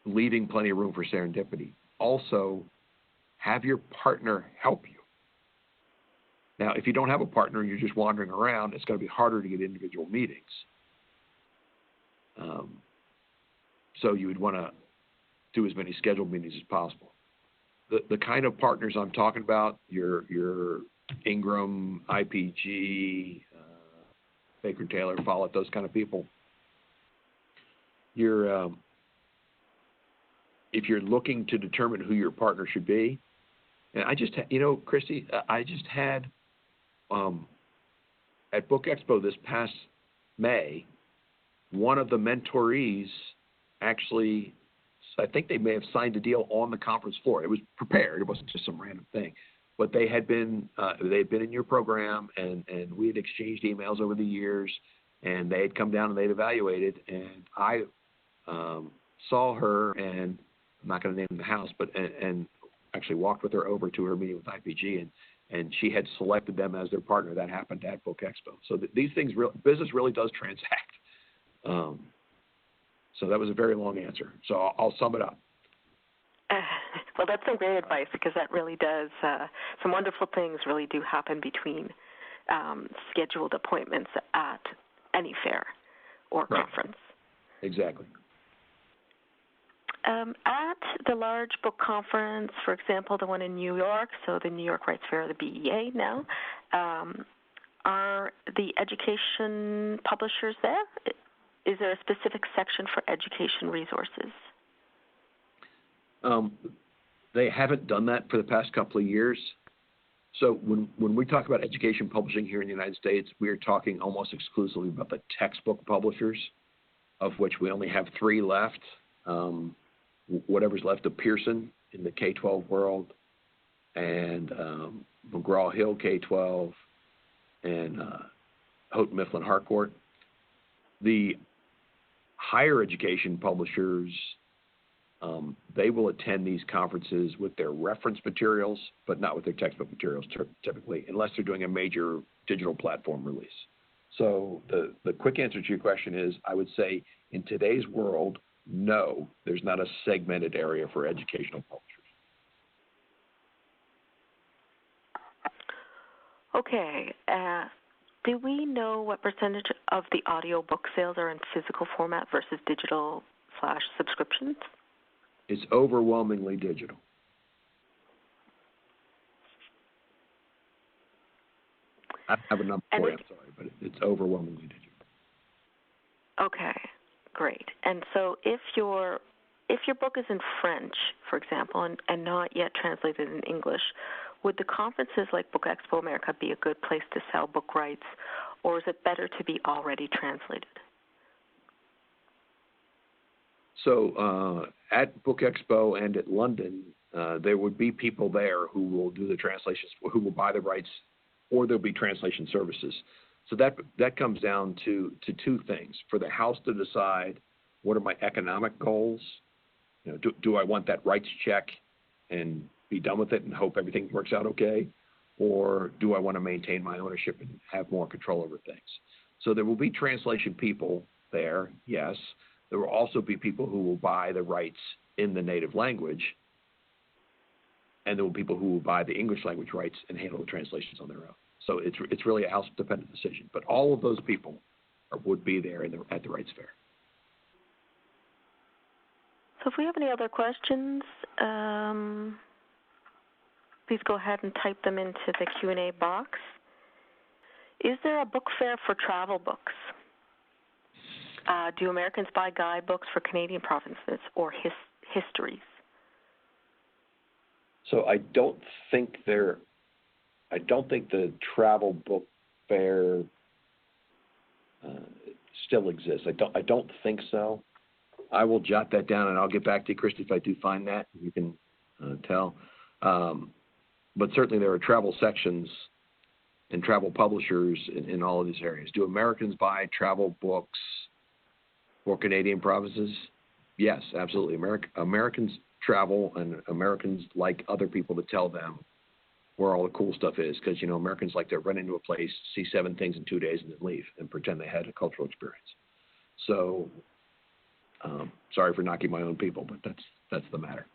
leaving plenty of room for serendipity. Also, have your partner help you. Now, if you don't have a partner and you're just wandering around, it's going to be harder to get individual meetings. So you would want to do as many scheduled meetings as possible. The kind of partners I'm talking about, your Ingram, IPG, Baker Taylor, Follett, those kind of people. If you're looking to determine who your partner should be, and Christy, I just had at Book Expo this past May, one of the mentorees actually, I think they may have signed a deal on the conference floor. It was prepared. It wasn't just some random thing. But they had been in your program, and we had exchanged emails over the years, and they had come down and they'd evaluated, and I saw her, and I'm not going to name the house, but and actually walked with her over to her meeting with IPG, and she had selected them as their partner. That happened at Book Expo. So these things, business really does transact. So that was a very long answer. So I'll sum it up. Well, that's some great advice, because that really does, some wonderful things really do happen between scheduled appointments at any fair or conference. Exactly. At the large book conference, for example, the one in New York, so the New York Rights Fair, the BEA now, are the education publishers there? Is there a specific section for education resources? They haven't done that for the past couple of years. So when we talk about education publishing here in the United States, we are talking almost exclusively about the textbook publishers, of which we only have 3 left. Whatever's left of Pearson in the K-12 world, and McGraw-Hill K-12, and Houghton Mifflin Harcourt. The higher education publishers, they will attend these conferences with their reference materials, but not with their textbook materials typically, unless they're doing a major digital platform release. So the quick answer to your question is, I would say in today's world, no, there's not a segmented area for educational publishers. Okay. Do we know what percentage of the audio book sales are in physical format versus digital/subscriptions? It's overwhelmingly digital. I have a number for you, I'm sorry, but it's overwhelmingly digital. Okay, great. And so if your book is in French, for example, and not yet translated in English, would the conferences like Book Expo America be a good place to sell book rights, or is it better to be already translated? So at Book Expo and at London, there would be people there who will do the translations, who will buy the rights, or there'll be translation services. So that comes down to 2 things. For the house to decide, what are my economic goals? Do I want that rights check and be done with it and hope everything works out okay? Or do I want to maintain my ownership and have more control over things? So there will be translation people there, yes. There will also be people who will buy the rights in the native language, and there will be people who will buy the English language rights and handle the translations on their own. So it's really a house-dependent decision. But all of those people would be there at the rights fair. So if we have any other questions, please go ahead and type them into the Q&A box. Is there a book fair for travel books? Do Americans buy guidebooks for Canadian provinces or histories? So I don't think the travel book fair still exists. I don't think so. I will jot that down and I'll get back to you, Christy, if I do find that. You can tell. But certainly there are travel sections and travel publishers in all of these areas. Do Americans buy travel books for Canadian provinces? Yes, absolutely. Americans travel, and Americans like other people to tell them where all the cool stuff is, because, Americans like to run into a place, see 7 things in 2 days, and then leave and pretend they had a cultural experience. So, sorry for knocking my own people, but that's the matter.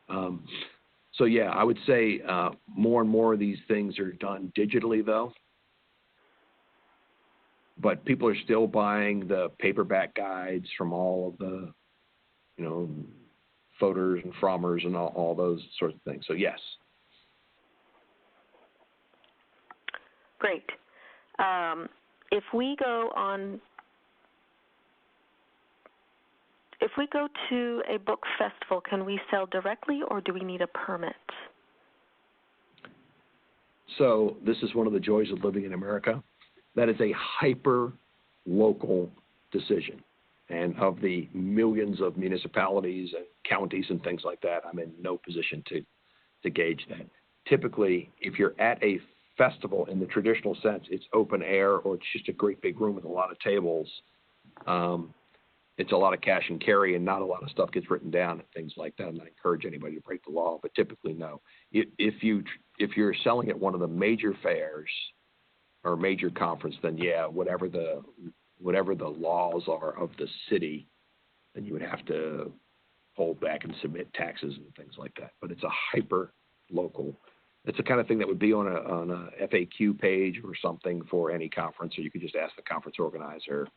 So yeah, I would say more and more of these things are done digitally, though. But people are still buying the paperback guides from all of the, Foders and Frommers and all those sorts of things. So yes. Great. If we go to a book festival, can we sell directly or do we need a permit? So this is one of the joys of living in America. That is a hyper-local decision. And of the millions of municipalities and counties and things like that, I'm in no position to gauge that. Typically, if you're at a festival in the traditional sense, it's open air or it's just a great big room with a lot of tables. It's a lot of cash and carry, and not a lot of stuff gets written down and things like that. And I encourage anybody to break the law, but typically no. If you're selling at one of the major fairs or major conference, then yeah, whatever the laws are of the city, then you would have to hold back and submit taxes and things like that. But it's a hyper local. It's the kind of thing that would be on a FAQ page or something for any conference, or you could just ask the conference organizer.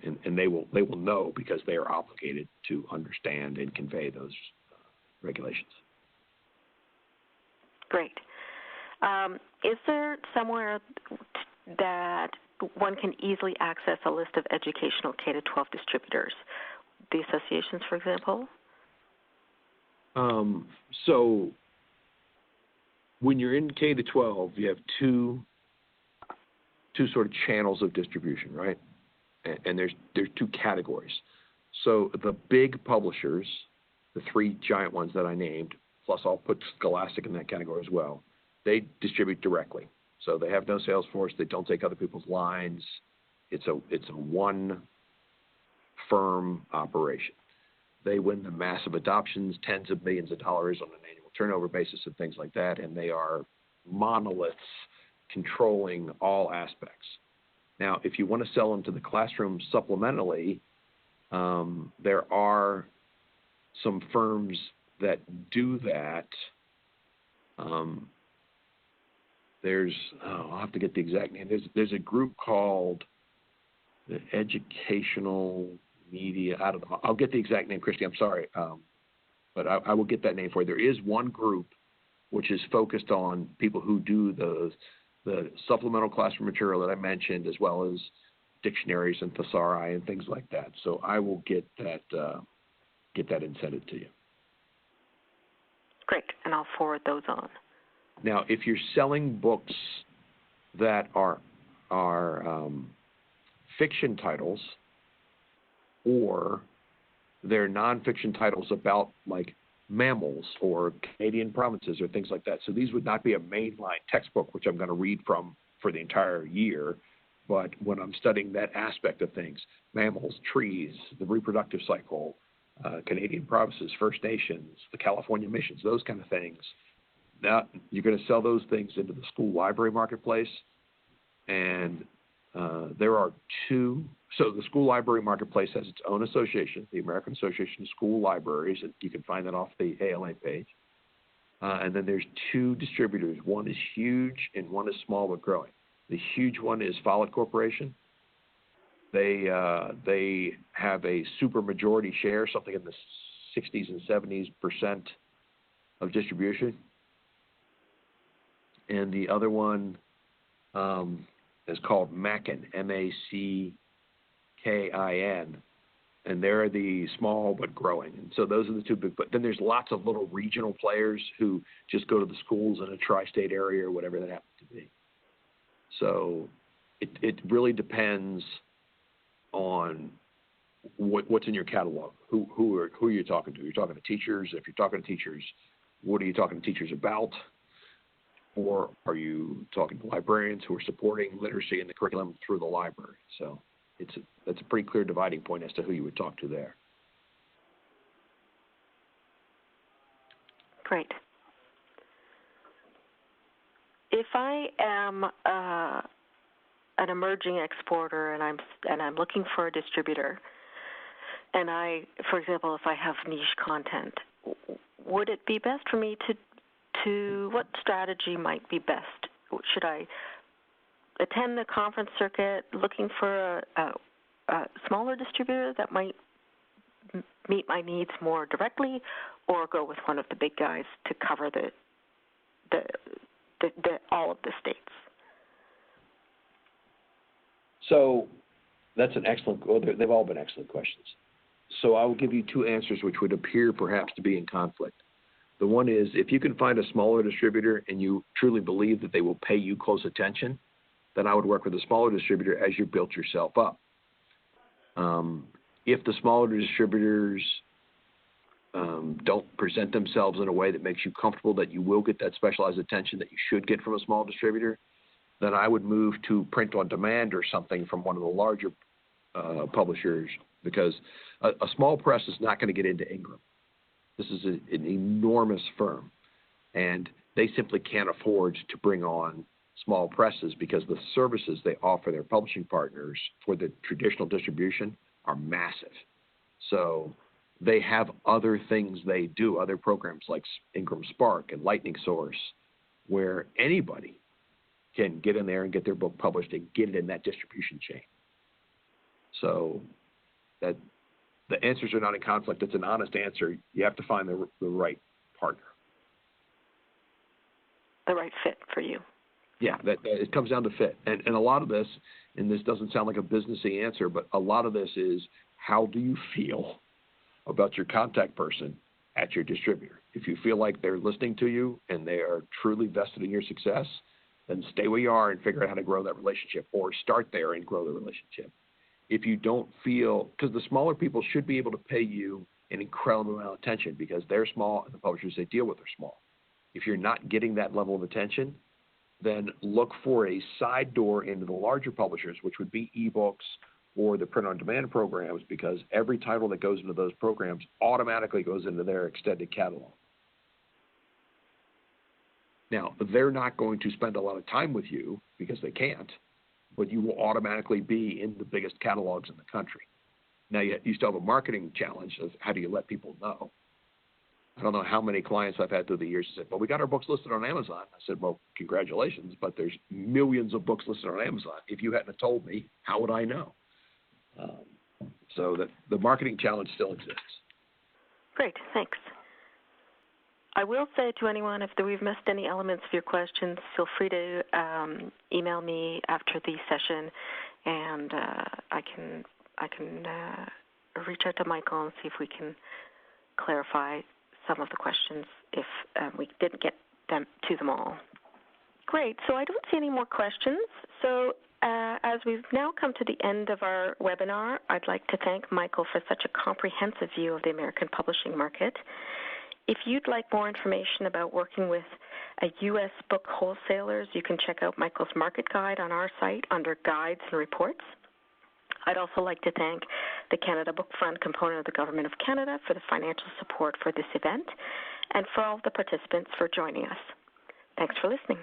And they will know, because they are obligated to understand and convey those regulations. Great. Is there somewhere that one can easily access a list of educational K-12 distributors, the associations, for example? So when you're in K-12, you have two sort of channels of distribution, right? And there's 2 categories. So the big publishers, the 3 giant ones that I named, plus I'll put Scholastic in that category as well, they distribute directly. So they have no sales force. They don't take other people's lines. It's a one firm operation. They win the massive adoptions, tens of millions of dollars on an annual turnover basis and things like that, and they are monoliths controlling all aspects. Now, if you want to sell them to the classroom supplementally, there are some firms that do that. I'll have to get the exact name. There's a group called the Educational Media. I don't know. I'll get the exact name, Christy. I'm sorry, but I will get that name for you. There is one group which is focused on people who do the supplemental classroom material that I mentioned, as well as dictionaries and thesauri and things like that. So I will get that and send it to you. Great, and I'll forward those on. Now, if you're selling books that are fiction titles, or they're nonfiction titles about like mammals or Canadian provinces or things like that. So these would not be a mainline textbook, which I'm going to read from for the entire year. But when I'm studying that aspect of things, mammals, trees, the reproductive cycle, Canadian provinces, First Nations, the California missions, those kind of things. Now you're going to sell those things into the school library marketplace, and there are two. So the school library marketplace has its own association, the American Association of School Libraries, and you can find that off the ALA page. And then there's two distributors. One is huge and one is small but growing. The huge one is Follett Corporation. They have a super majority share, something in the 60s and 70% of distribution. And the other one is called Mackin, M-A-C-K-I-N, and they're the small but growing. And so those are the two big. But then there's lots of little regional players who just go to the schools in a tri-state area or whatever that happens to be. So it really depends on what's in your catalog. Who are you talking to? You're talking to teachers. If you're talking to teachers, what are you talking to teachers about? Or are you talking to librarians who are supporting literacy in the curriculum through the library? So that's a pretty clear dividing point as to who you would talk to there. Great. If I am an emerging exporter and I'm looking for a distributor, and for example, if I have niche content, would it be best for me to what strategy might be best? Should I attend the conference circuit looking for a smaller distributor that might meet my needs more directly, or go with one of the big guys to cover all of the states? So that's an excellent. Well, they've all been excellent questions. So I will give you two answers which would appear perhaps to be in conflict. The one is, if you can find a smaller distributor and you truly believe that they will pay you close attention, then I would work with a smaller distributor as you built yourself up. If the smaller distributors don't present themselves in a way that makes you comfortable that you will get that specialized attention that you should get from a small distributor, then I would move to print on demand or something from one of the larger publishers, because a small press is not going to get into Ingram. This is an enormous firm, and they simply can't afford to bring on small presses because the services they offer their publishing partners for the traditional distribution are massive. So they have other things they do, other programs like Ingram Spark and Lightning Source, where anybody can get in there and get their book published and get it in that distribution chain. So that the answers are not in conflict. It's an honest answer. You have to find the right partner. The right fit for you. Yeah, it comes down to fit. And a lot of this, and this doesn't sound like a businessy answer, but a lot of this is, how do you feel about your contact person at your distributor? If you feel like they're listening to you and they are truly vested in your success, then stay where you are and figure out how to grow that relationship, or start there and grow the relationship. If you don't feel, because the smaller people should be able to pay you an incredible amount of attention because they're small and the publishers they deal with are small. If you're not getting that level of attention, then look for a side door into the larger publishers, which would be ebooks or the print-on-demand programs, because every title that goes into those programs automatically goes into their extended catalog. Now, they're not going to spend a lot of time with you because they can't, but you will automatically be in the biggest catalogs in the country. Now, you still have a marketing challenge of how do you let people know. I don't know how many clients I've had through the years who said, well, we got our books listed on Amazon. I said, well, congratulations, but there's millions of books listed on Amazon. If you hadn't have told me, how would I know? So that the marketing challenge still exists. Great, thanks. I will say to anyone, if we've missed any elements of your questions, feel free to email me after the session, and I can reach out to Michael and see if we can clarify some of the questions if we didn't get to them all. Great. So I don't see any more questions. So as we've now come to the end of our webinar, I'd like to thank Michael for such a comprehensive view of the American publishing market. If you'd like more information about working with a U.S. book wholesalers, you can check out Michael's market guide on our site under Guides and Reports. I'd also like to thank the Canada Book Fund component of the Government of Canada for the financial support for this event, and for all of the participants for joining us. Thanks for listening.